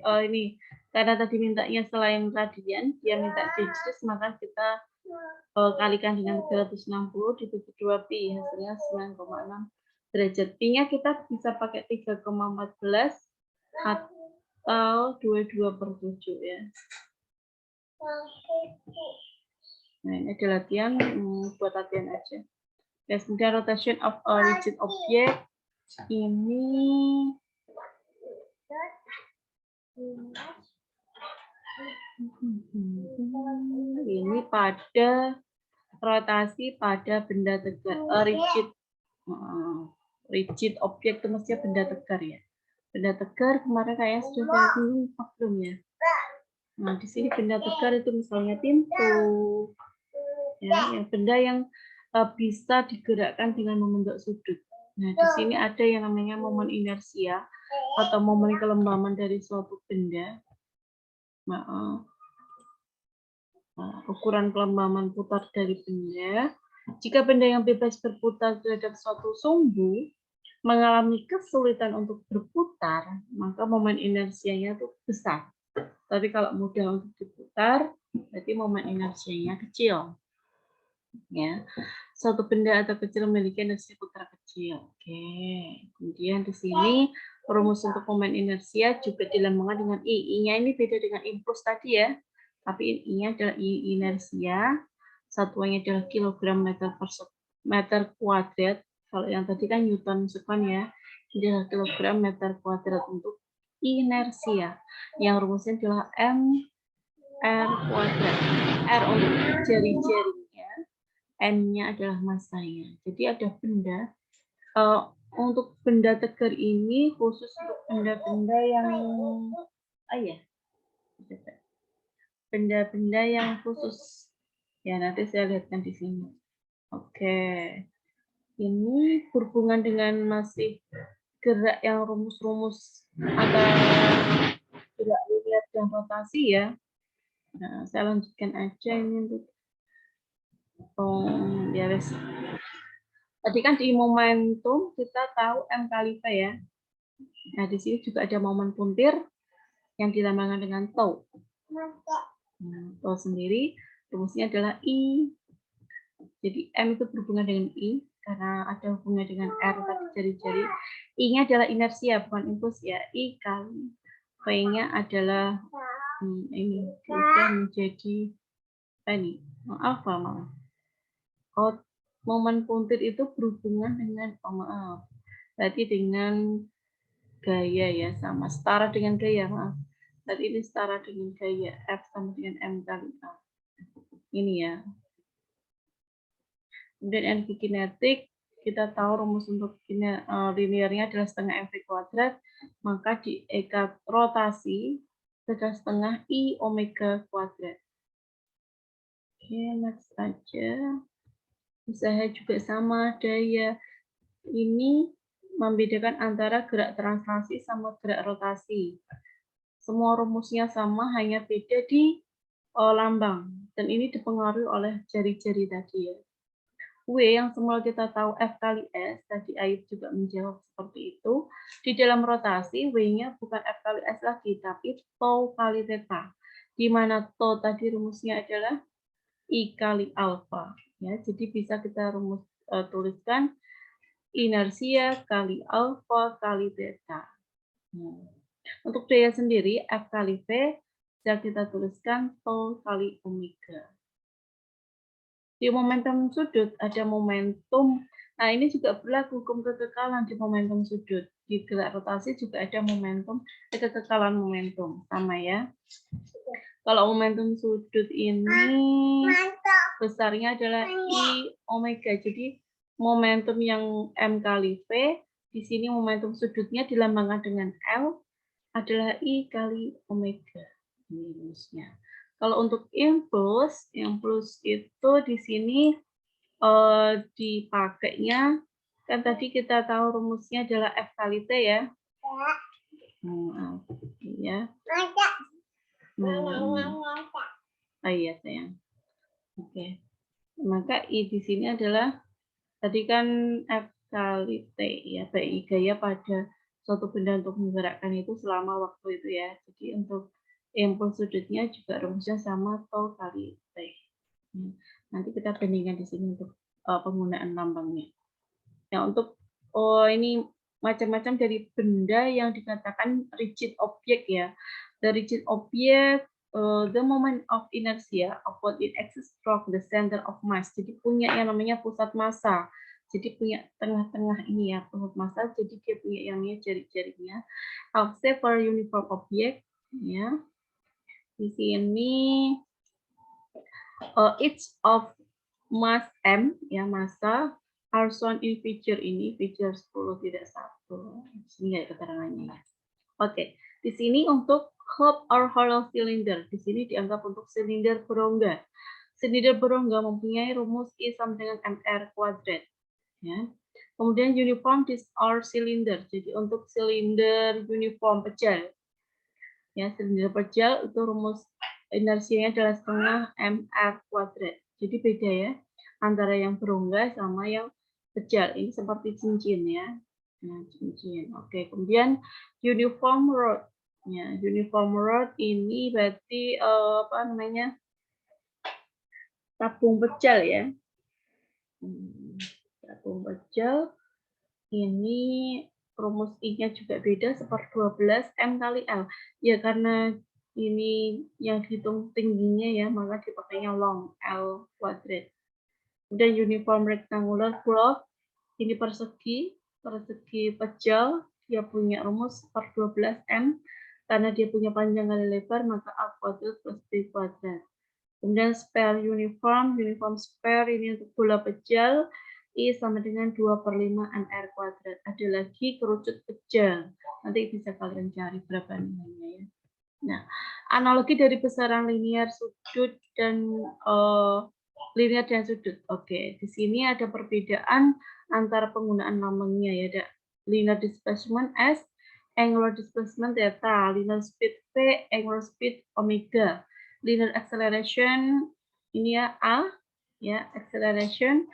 Oh, ini karena tadi mintanya selain radian, dia minta degrees, maka kita kalikan dengan 360 dibagi 2 pi, hasilnya 9,6 derajat. Pi-nya kita bisa pakai 3,14 atau 22 per 7 ya. Nah, ini ada latihan, buat latihan aja. Kemudian rotation of a rigid object. Ini pada rotasi pada benda tegar, rigid objek itu mestinya benda tegar ya. Benda tegar kemarin kayak sudah belum ya. Nah di sini benda tegar itu misalnya pintu, ya, yang benda yang bisa digerakkan dengan membentuk sudut. Nah di sini ada yang namanya momen inersia atau momen kelembaman dari suatu benda. Ukuran kelembaman putar dari benda. Jika benda yang bebas berputar terhadap suatu sumbu mengalami kesulitan untuk berputar, maka momen inersianya itu besar. Tapi kalau mudah untuk diputar, berarti momen inersianya kecil. Ya, suatu benda atau kecil memiliki inersi putar kecil. Oke. Kemudian di sini rumus untuk momen inersia juga dilambangkan dengan I. I-nya ini beda dengan impuls tadi ya. Tapi I-nya adalah I inersia. Satuannya adalah kilogram meter kuadrat. Kalau yang tadi kan Newton sekon ya. Ini adalah kilogram meter kuadrat untuk inersia. Yang rumusnya adalah M/R kuadrat. R untuk jari-jarinya. N-nya adalah masanya. Jadi ada benda. Untuk benda tegar ini khusus untuk benda-benda yang benda-benda yang khusus. Ya, nanti saya lihatkan di sini. Oke. Ini berhubungan dengan masih gerak yang rumus-rumus antara gerak linear dan rotasi ya. Nah, saya lanjutkan aja ini untuk ya wes. Tadi kan di momentum kita tahu M kali V ya. Nah, di sini juga ada momen puntir yang dilambangkan dengan tau. Tau sendiri Rumusnya adalah I. Jadi M itu berhubungan dengan I karena ada hubungan dengan R tadi jari-jari. I-nya adalah inersia bukan impuls ya. I kali V-nya adalah ini sudah menjadi ini alfa malah. Oh, momen puntir itu berhubungan dengan maaf. Berarti dengan gaya ya sama setara dengan gaya maaf. Berarti ini setara dengan gaya F sama dengan M kali A. Ini ya. Kemudian energi kinetik, kita tahu rumus untuk linearnya adalah setengah mv kuadrat, maka di eka rotasi adalah setengah I omega kuadrat. Oke, next aja. Usaha juga sama, daya. Ini membedakan antara gerak translasi sama gerak rotasi. Semua rumusnya sama, hanya beda di lambang. Dan ini dipengaruhi oleh jari-jari tadi ya. W yang semula kita tahu F kali S, tadi Ayub juga menjawab seperti itu. Di dalam rotasi, W-nya bukan F kali S lagi, tapi tau kali theta. Di mana tau tadi rumusnya adalah I kali alfa. Ya, jadi bisa kita tuliskan inersia kali alfa kali theta. Untuk daya sendiri, F kali V, bisa kita tuliskan tau kali omega. Di momentum sudut ada momentum. Nah, ini juga berlaku hukum kekekalan di momentum sudut. Di gerak rotasi juga ada momentum, kekekalan momentum. Sama ya. Kalau momentum sudut ini besarnya adalah I omega. Jadi momentum yang M kali V, di sini momentum sudutnya dilambangkan dengan L adalah I kali omega. Ini rumusnya. Kalau untuk impuls itu di sini dipakainya, kan tadi kita tahu rumusnya adalah F kali T ya. Ya. Oh iya sayang. Oke. Maka I di sini adalah tadi kan F kali T ya, PI gaya pada suatu benda untuk menggerakkan itu selama waktu itu ya. Jadi untuk impuls sudutnya juga rumusnya sama tau kali T. Nanti kita bandingkan di sini untuk penggunaan lambangnya. Nah, untuk ini macam-macam dari benda yang dikatakan rigid object ya. The rigid object, the moment of inertia of what it exists from the center of mass. Jadi punya yang namanya pusat massa. Jadi punya tengah-tengah ini ya pusat massa. Jadi dia punya yang namanya jari-jarinya. Of several uniform object ya. Di sini each of mass M ya massa are shown in figure ini, figure 10 tidak 1. Sini ada keterangannya. Oke, di sini untuk hoop or hollow cylinder, di sini dianggap untuk silinder berongga. Silinder berongga mempunyai rumus I sama dengan mr kuadrat. Ya. Kemudian uniform disk or cylinder, jadi untuk silinder uniform pejal. Ya, silinder pejal itu rumus inersianya adalah setengah mr kuadrat. Jadi beda ya antara yang berongga sama yang pejal. Ini seperti cincin ya. Nah, cincin. Oke, kemudian uniform rod. Ya, uniform rod ini berarti apa namanya? Tabung pejal ya. Tabung pejal ini rumus I-nya juga beda, 1/12 M kali L. Ya karena ini yang dihitung tingginya ya, maka dipakainya long L kuadrat. Kemudian uniform rectangular block, ini persegi pejal, dia punya rumus 1/12 M, karena dia punya panjang kali lebar, maka A kuadrat plus B kuadrat. Kemudian spare uniform spare ini untuk bola pejal, I sama dengan 2/5 mr kuadrat. Ada lagi kerucut pejal. Nanti bisa kalian cari berapa nilainya ya. Nah, analogi dari besaran linear sudut dan linear dan sudut. Oke, di sini ada perbedaan antara penggunaan lambangnya ya. Ada linear displacement S, angular displacement theta, linear speed V, angular speed omega, linear acceleration ini ya A, ya acceleration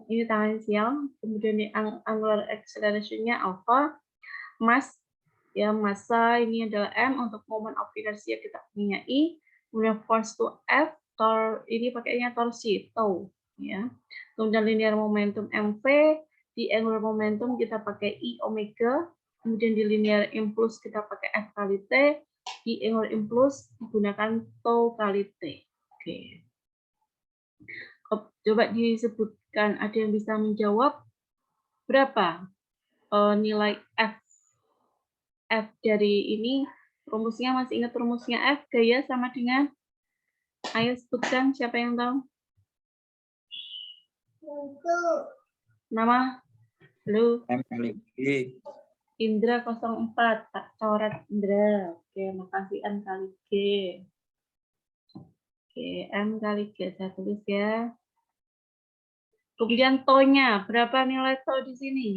ini tangensial, kemudian di angular acceleration-nya alpha, mass ya massa ini adalah M, untuk moment of inertia kita punya I, kemudian force to F, ini pakainya torsi, tau, ya. Kemudian linear momentum MV, di angular momentum kita pakai I omega, kemudian di linear impulse kita pakai F kali T, di angular impulse digunakan tau kali T. Oke. Coba disebutkan, ada yang bisa menjawab berapa nilai F dari ini? Rumusnya masih ingat rumusnya F, gaya sama dengan, ayo sebutkan, siapa yang tahu? Nama? Halo? M kali G. Indra 04, tak coret Indra. Oke, makasih M kali G. Oke, M kali G, saya tulis ya. Kemudian to-nya, berapa nilai to di sini?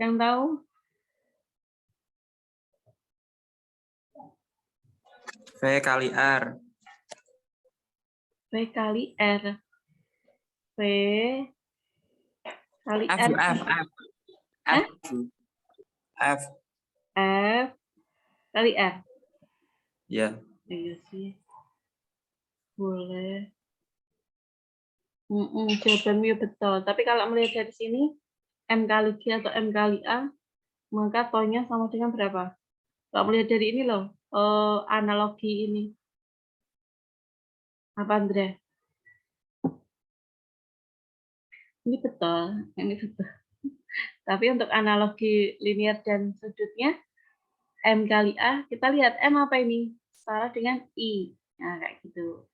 Yang tahu? V kali R. V kali R. V kali F, R. F, F. F. F. F kali R. Ya. Iya sih. Boleh. Jawabannya betul. Tapi kalau melihat dari sini, M kali G atau M kali A, maka to-nya sama dengan berapa? Kalau melihat dari ini loh, analogi ini. Apa, Andre? Ini betul, ini betul. Tapi untuk analogi linear dan sudutnya, M kali A, kita lihat M apa ini? Setara dengan I. Nah, kayak gitu.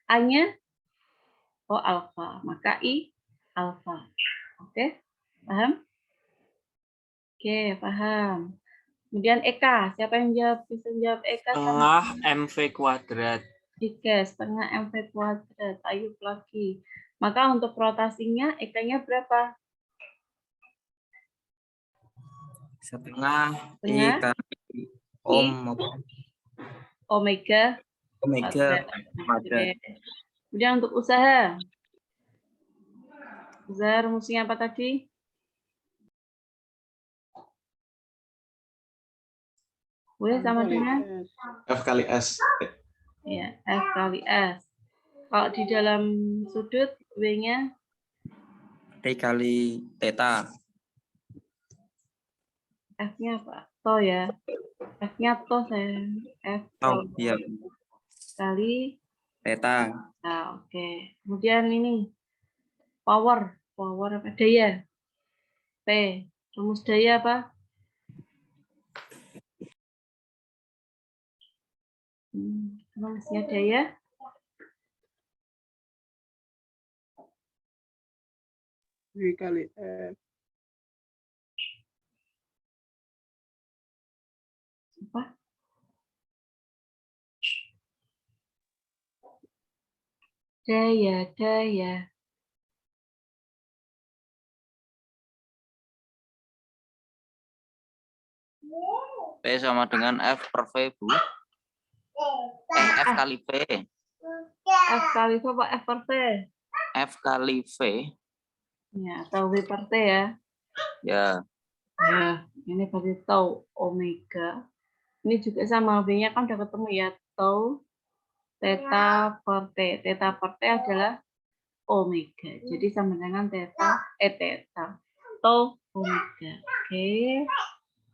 A-nya, alfa. Maka I, alfa. Oke, paham? Oke, paham. Kemudian EK, siapa yang jawab? Bisa jawab EK? Setengah MV kuadrat. Tiga setengah MV kuadrat. Ayo lagi. Maka untuk rotasinya EK-nya berapa? Setengah I Setengah kali Om omega omega Oke. kuadrat. Kemudian untuk usaha. Usaha rumusnya apa tadi? W sama dengan? F kali S. Ya, F kali S. Kalau di dalam sudut, W-nya? T kali theta. F-nya apa? To ya. F-nya to saya. F Oh, iya. kali Theta. Nah, oke. Kemudian ini power apa? Daya. P. Rumus daya apa? Rumusnya daya. V kali F. Apa? Daya. P sama dengan F per V, Bu. F kali V. F kali V apa F per V? F kali V. Ya, atau V per T ya. Ya. Ya, ini berarti tau omega. Ini juga sama, V-nya kan udah ketemu ya. Tau theta per T. Theta per T adalah omega. Jadi sama dengan theta. Tau omega. Oke.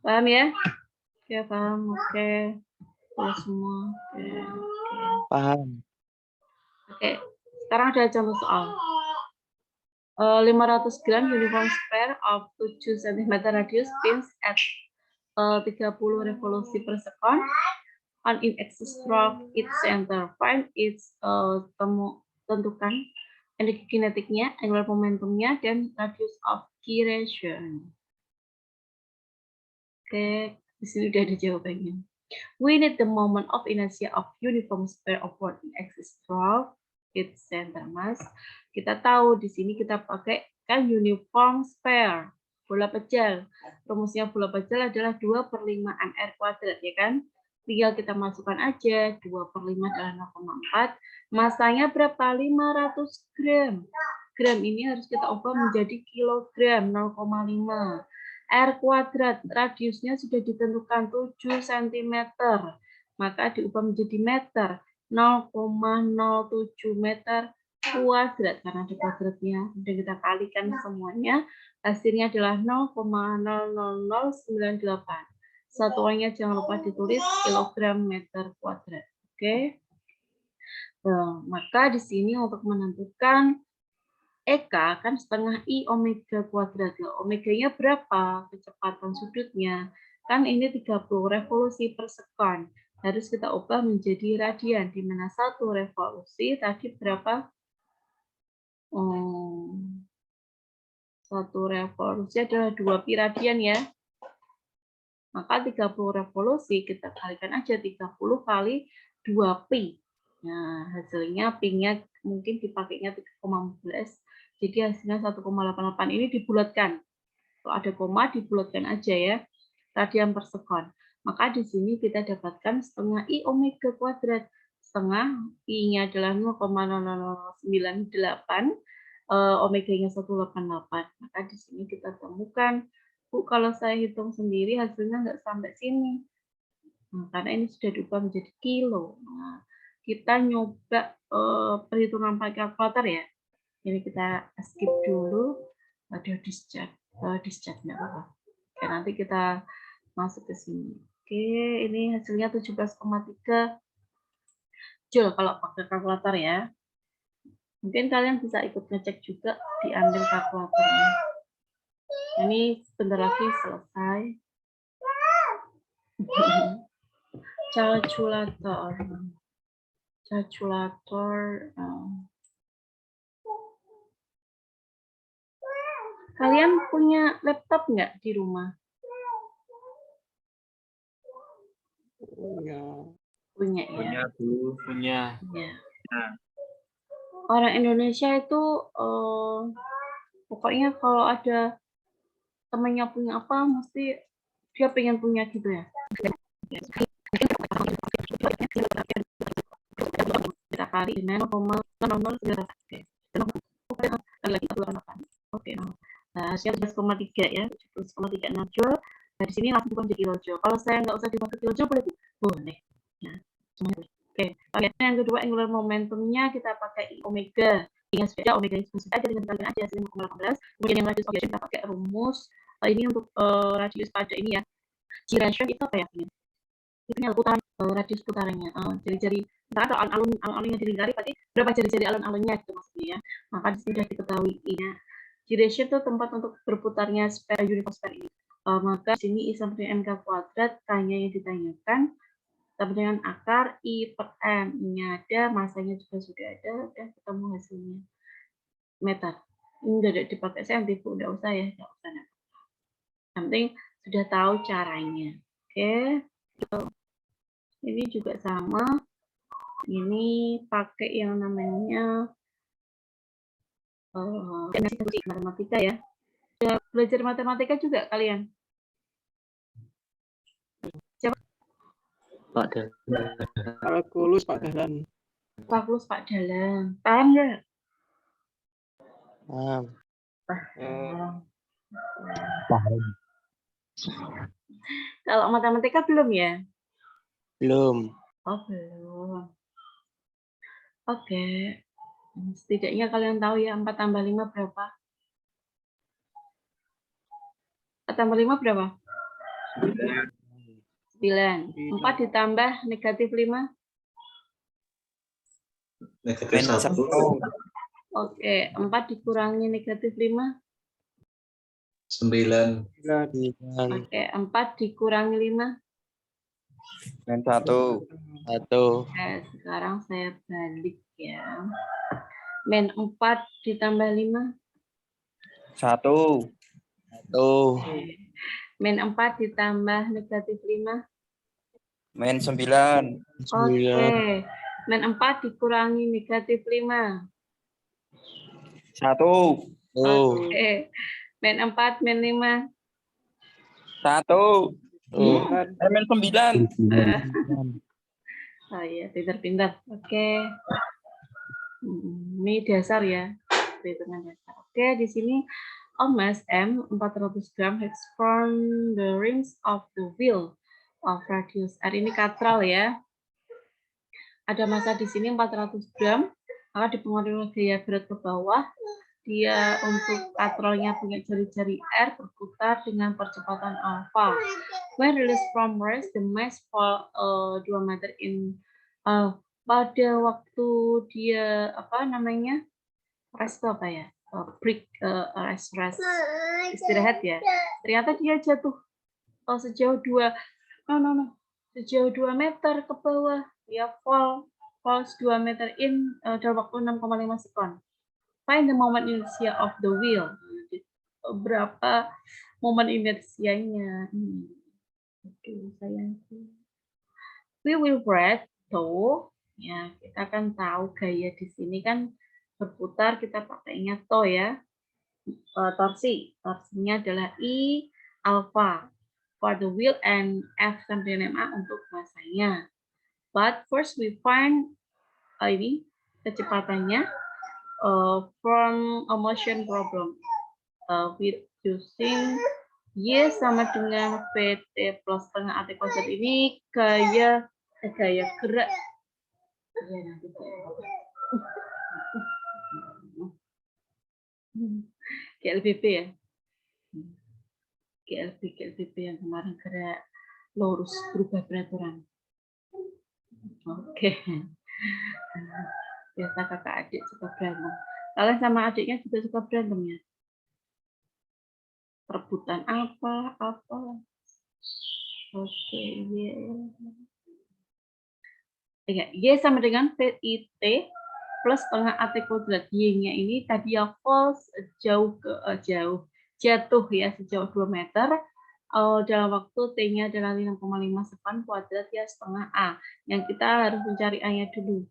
Paham ya? Ya, paham. Oke. Terus semua. Oke. Paham. Oke. Sekarang ada contoh soal. 500 gram uniform spare of 7 cm radius spins at 30 revolusi per second on in axis stroke its center. Find its tentukan energi kinetiknya, angular momentumnya, dan radius of gyration. Oke, di sini udah ada jawabannya. We need the moment of inertia of uniform spare of one in axis stroke its center, Mas. Kita tahu di sini kita pakai kan uniform spare, bola pejal. Rumusnya bola pejal adalah 2/5 mr kuadrat, ya kan? Tinggal kita masukkan aja 2/5 adalah 0,4. Masanya berapa? 500 gram. Gram ini harus kita ubah menjadi kilogram, 0,5. R kuadrat, radiusnya sudah ditentukan 7 cm. maka diubah menjadi meter. 0,07 meter kuadrat karena ada kuadratnya. Kemudian kita kalikan semuanya, hasilnya adalah 0,00098. Satuannya jangan lupa ditulis kilogram meter kuadrat. Oke. Nah, maka di sini untuk menentukan EK kan setengah I omega kuadrat. Omeganya berapa? Kecepatan sudutnya. Kan ini 30 revolusi per sekon. Harus kita ubah menjadi radian. Di mana satu revolusi tadi berapa? Satu revolusi adalah 2 pi radian ya. Maka 30 revolusi kita kalikan aja 30 kali 2 pi. Nah, hasilnya pi-nya mungkin dipakainya 3,14. Jadi hasilnya 1,88 ini dibulatkan. Kalau ada koma dibulatkan aja ya. Radian per sekon. Maka di sini kita dapatkan setengah I omega kuadrat. Setengah I-nya adalah 0,0098. Omega-nya 188. Maka di sini kita temukan, Bu, kalau saya hitung sendiri hasilnya nggak sampai sini. Nah, karena ini sudah diubah menjadi kilo. Nah, kita nyoba perhitungan pakai kalkulator ya. Ini kita skip dulu. Ada discharge nggak apa-apa. Oke, nanti kita masuk ke sini. Oke, ini hasilnya 17,3 Joule kalau pakai kalkulator ya. Mungkin kalian bisa ikut ngecek juga, diambil kalkulatornya. Ini sebentar lagi selesai. Kalkulator. Kalian punya laptop nggak di rumah? Punya ya. Punya, Bu. Punya. Ya. Orang Indonesia itu pokoknya kalau ada temennya punya apa, mesti dia pengen punya gitu ya. Kita kali dengan 0,0098. Oke, nah, hasilnya 17,3 ya, 17,36 Joule. Nah, di sini langsung menjadi kilojoule. Kalau saya nggak usah dipakai kilojoule, boleh? Boleh. Ya, semuanya boleh. Oke, yang kedua angular momentumnya kita pakai I omega. Dengan sudah omega itu sudah aja dengan kalian aja hasilnya 0,18. Kemudian yang radius kita pakai rumus ini untuk radius pada ini ya. Giration itu apa ya? Itu putaran radius putarannya. Jari-jari kalau alun-alunnya dilingkari berarti berapa jari-jari alun-alunnya gitu maksudnya ya. Maka sudah diketahui ya. Giration itu tempat untuk berputarnya sfera universal ini. Maka di sini I sama dengan MK kuadrat, K-nya yang ditanyakan sama dengan akar I per M. Ini ada, masanya juga sudah ada, udah ketemu hasilnya. Meter. Ini udah dipakai cm, udah usah ya, nggak usah. Yang penting sudah tahu caranya. Oke. Ini juga sama. Ini pakai yang namanya matematika ya. Sudah belajar matematika juga kalian? Siapa? Pak Dahlan. Kalkulus Pak Dahlan. Kalkulus Pak Dahlan. Paham nggak? Paham. Paham. Kalau matematika belum ya? Belum. Oh, belum. Oke. Setidaknya kalian tahu ya 4 tambah 5 berapa? 4 tambah 5 berapa? 9. 4 ditambah negatif 5? Negatif 1. Oke, 4 dikurangi negatif 5? 9. Oke, 4 dikurangi 5? Dan 1. Oke, sekarang saya balik ya. Men 4 ditambah 5? 1. Men 4 ditambah negatif 5? Men 9. Oke. Men 4 dikurangi negatif 5? 1. Oke. Men 4, men 5? 1. Men 9. Oh iya, pintar-pintar. Oke. Ini dasar ya. Perhitungan dasar. Oke, di sini mass M 400 gram hex from the rings of the wheel of radius R. Ini katral ya. ada massa di sini 400 gram, maka dipengaruhi oleh gaya berat ke bawah. Dia untuk katrolnya punya jari-jari R berputar dengan percepatan alpha. When released from rest, the mass fall 2 meter in pada waktu dia rest apa ya? Break rest istirahat ya. Ternyata dia jatuh sejauh 2 meter ke bawah. Dia falls 2 meter in dalam waktu 6,5 sekon. Find the moment inertia of the wheel. Berapa momen inersianya? We will breath to. Ya, kita kan tahu gaya di sini kan berputar, kita pakainya to ya. Torsi. Torsinya adalah I alpha for the wheel and F sampai dengan MA untuk massanya. But first we find ini kecepatannya from a motion problem with using Y sama dengan VT plus setengah AT kuadrat ini gaya gerak. Ya, nanti GLBP ya. GLBP yang kemarin gerak lurus berubah peraturan. Oke. Biasa kakak adik suka berantem. Kalian sama adiknya juga suka berantem ya? Rebutan apa? Oke, Y sama dengan VIT plus setengah AT kuadrat. Y-nya ini tadi yang falls jatuh ya sejauh 2 meter. Dalam waktu T-nya adalah 5,5 sekon kuadrat ya setengah A. Yang kita harus mencari A-nya dulu.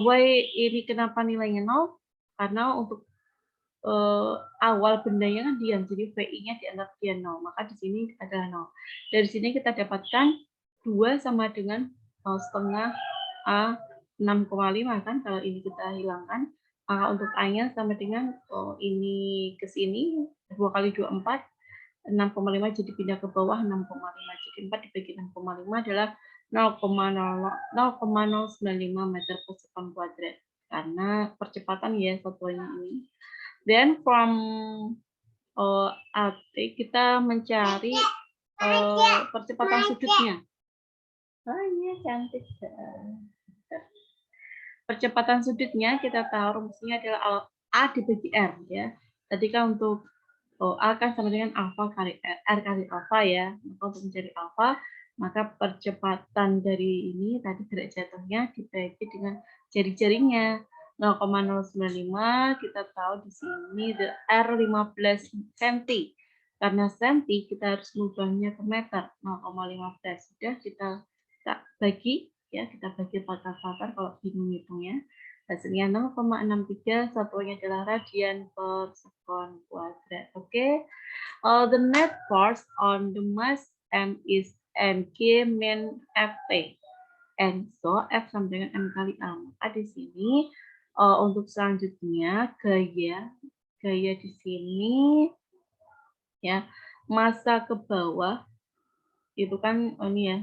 Y ini kenapa nilainya 0? Karena untuk awal bendanya kan diam, jadi VI-nya dianggap dia 0. Maka di sini adalah 0. Dari sini kita dapatkan 2 sama dengan setengah A 6,5 kan kalau ini kita hilangkan. Maka untuk A-nya sama dengan ini ke sini 2 kali 2 4. 6,5 jadi pindah ke bawah 6,5 jadi 4 dibagi 6,5 adalah 0,095 meter per sekon kuadrat karena percepatan ya satuannya ini. Then from AT kita mencari percepatan sudutnya. Iya cantik. Percepatan sudutnya kita tahu rumusnya adalah A dibagi R ya. Tadi kan untuk A kan sama dengan alfa kali R kali alfa ya. Maka untuk mencari alfa, maka percepatan dari ini tadi gerak jatuhnya dibagi dengan jari-jarinya 0,095. Kita tahu di sini R 15 cm. Karena cm kita harus mengubahnya ke meter 0,15. Sudah kita bagi ya, kita bagi faktor-faktor kalau bingung hitungnya. Hasilnya 0,63, satuannya adalah radian per sekon kuadrat. Oke. The net force on the mass M is mg min Ft. And so F sama dengan M kali A. Maka di sini untuk selanjutnya gaya di sini ya, massa ke bawah itu kan ini ya,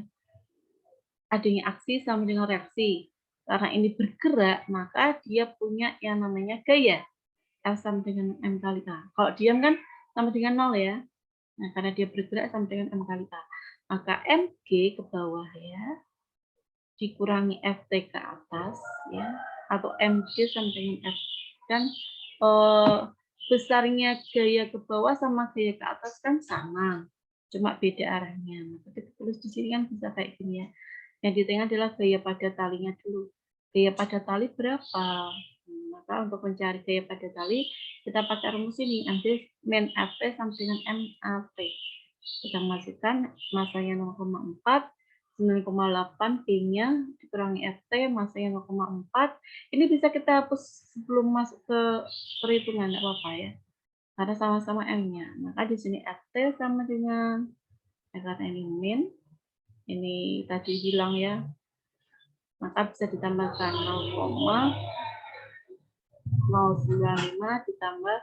adanya aksi sama dengan reaksi. Karena ini bergerak, maka dia punya yang namanya gaya. F sama dengan M kali A. Kalau diam kan sama dengan 0 ya. Nah, karena dia bergerak sama dengan M kali A. Maka MG ke bawah ya. Dikurangi FT ke atas ya. Atau MG sama dengan F. Dan besarnya gaya ke bawah sama gaya ke atas kan sama. Cuma beda arahnya. Maka kita tulis di sini kan bisa kayak gini ya. Yang di tengah adalah gaya pada talinya dulu. Gaya pada tali berapa? Maka untuk mencari gaya pada tali, kita pakai rumus ini. Ambil min Ft sama dengan MAV. Kita masukkan massanya 0,4, 9,8 P-nya dikurangi Ft, massanya 0,4. Ini bisa kita hapus sebelum masuk ke perhitungan, enggak apa-apa ya. Karena sama-sama M-nya. Maka di sini Ft sama dengan, karena ini min, ini tadi hilang ya. Maka bisa ditambahkan 0,095 ditambah,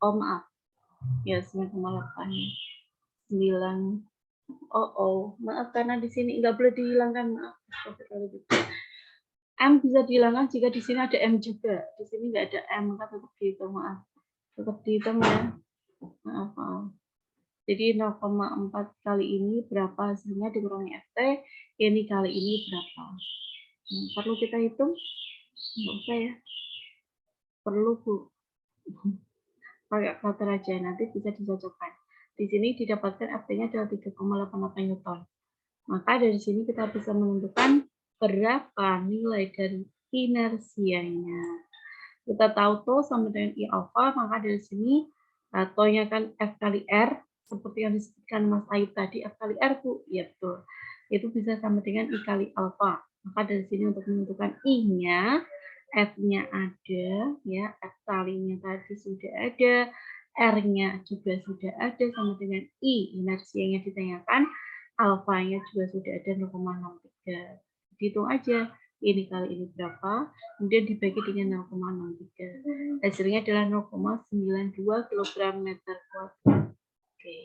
maaf, ya 9,8 9. Maaf karena di sini nggak boleh dihilangkan, maaf. M bisa dihilangkan jika di sini ada M juga. Di sini nggak ada M, maka tetap dihitung, maaf. Tetap dihitung ya. Maaf. Jadi 0,4 kali ini berapa hasilnya dikurangi FT, ini kali ini berapa. Perlu kita hitung? Nggak usah ya. Perlu, Bu. Pakai kalkulator aja, nanti bisa dicocokkan. Di sini didapatkan FT-nya adalah 3,88 Newton. Maka dari sini kita bisa menentukan berapa nilai dari inersianya. Kita tahu tuh sama dengan I alpha, maka dari sini tonya kan F kali R, seperti yang disebutkan Mas Ayu tadi, F kali R, Bu. Ya, betul. Itu bisa sama dengan I kali alpha. Maka dari sini untuk menentukan I-nya, F-nya ada, ya, F kalinya tadi sudah ada, R-nya juga sudah ada, sama dengan I, inersianya ditanyakan, alfanya juga sudah ada 0,63. Hitung aja, ini kali ini berapa, kemudian dibagi dengan 0,63. Hasilnya adalah 0,92 kg meter kuadrat. Oke.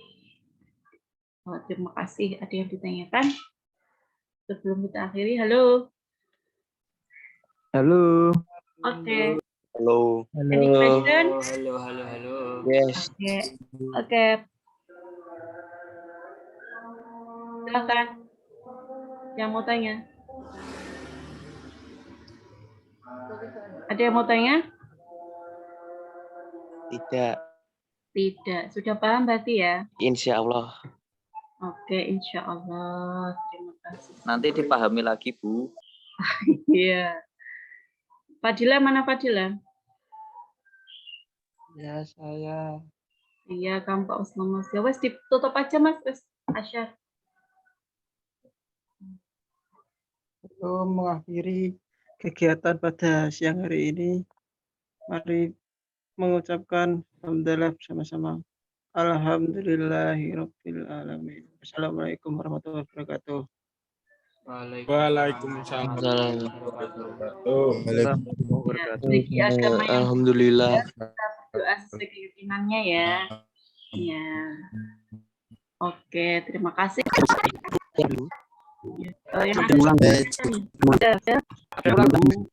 Terima kasih. Ada yang ditanyakan? Sebelum kita akhiri, halo. Halo. Oke. Halo. Any question? Halo. Yes. Oke. Silakan. Yang mau tanya? Ada yang mau tanya? Tidak. Tidak. Sudah paham berarti ya? Insya Allah. Oke, insya Allah. Terima kasih. Nanti dipahami lagi, Bu. Iya. Fadila, mana Fadila? Ya, saya. Iya, kamu Pak Usman Mas. Ya, wes ditutup aja Mas, wes Asyar. Untuk mengakhiri kegiatan pada siang hari ini, mari mengucapkan alhamdulillah bersama-sama. Alhamdulillahirabbil alamin. Assalamualaikum warahmatullahi wabarakatuh. Waalaikumsalam. Segi agama yang Alhamdulillah. doa sesuai keyakinannya ya. Ya. Oke, terima kasih. Yang ada. Assalamualaikum.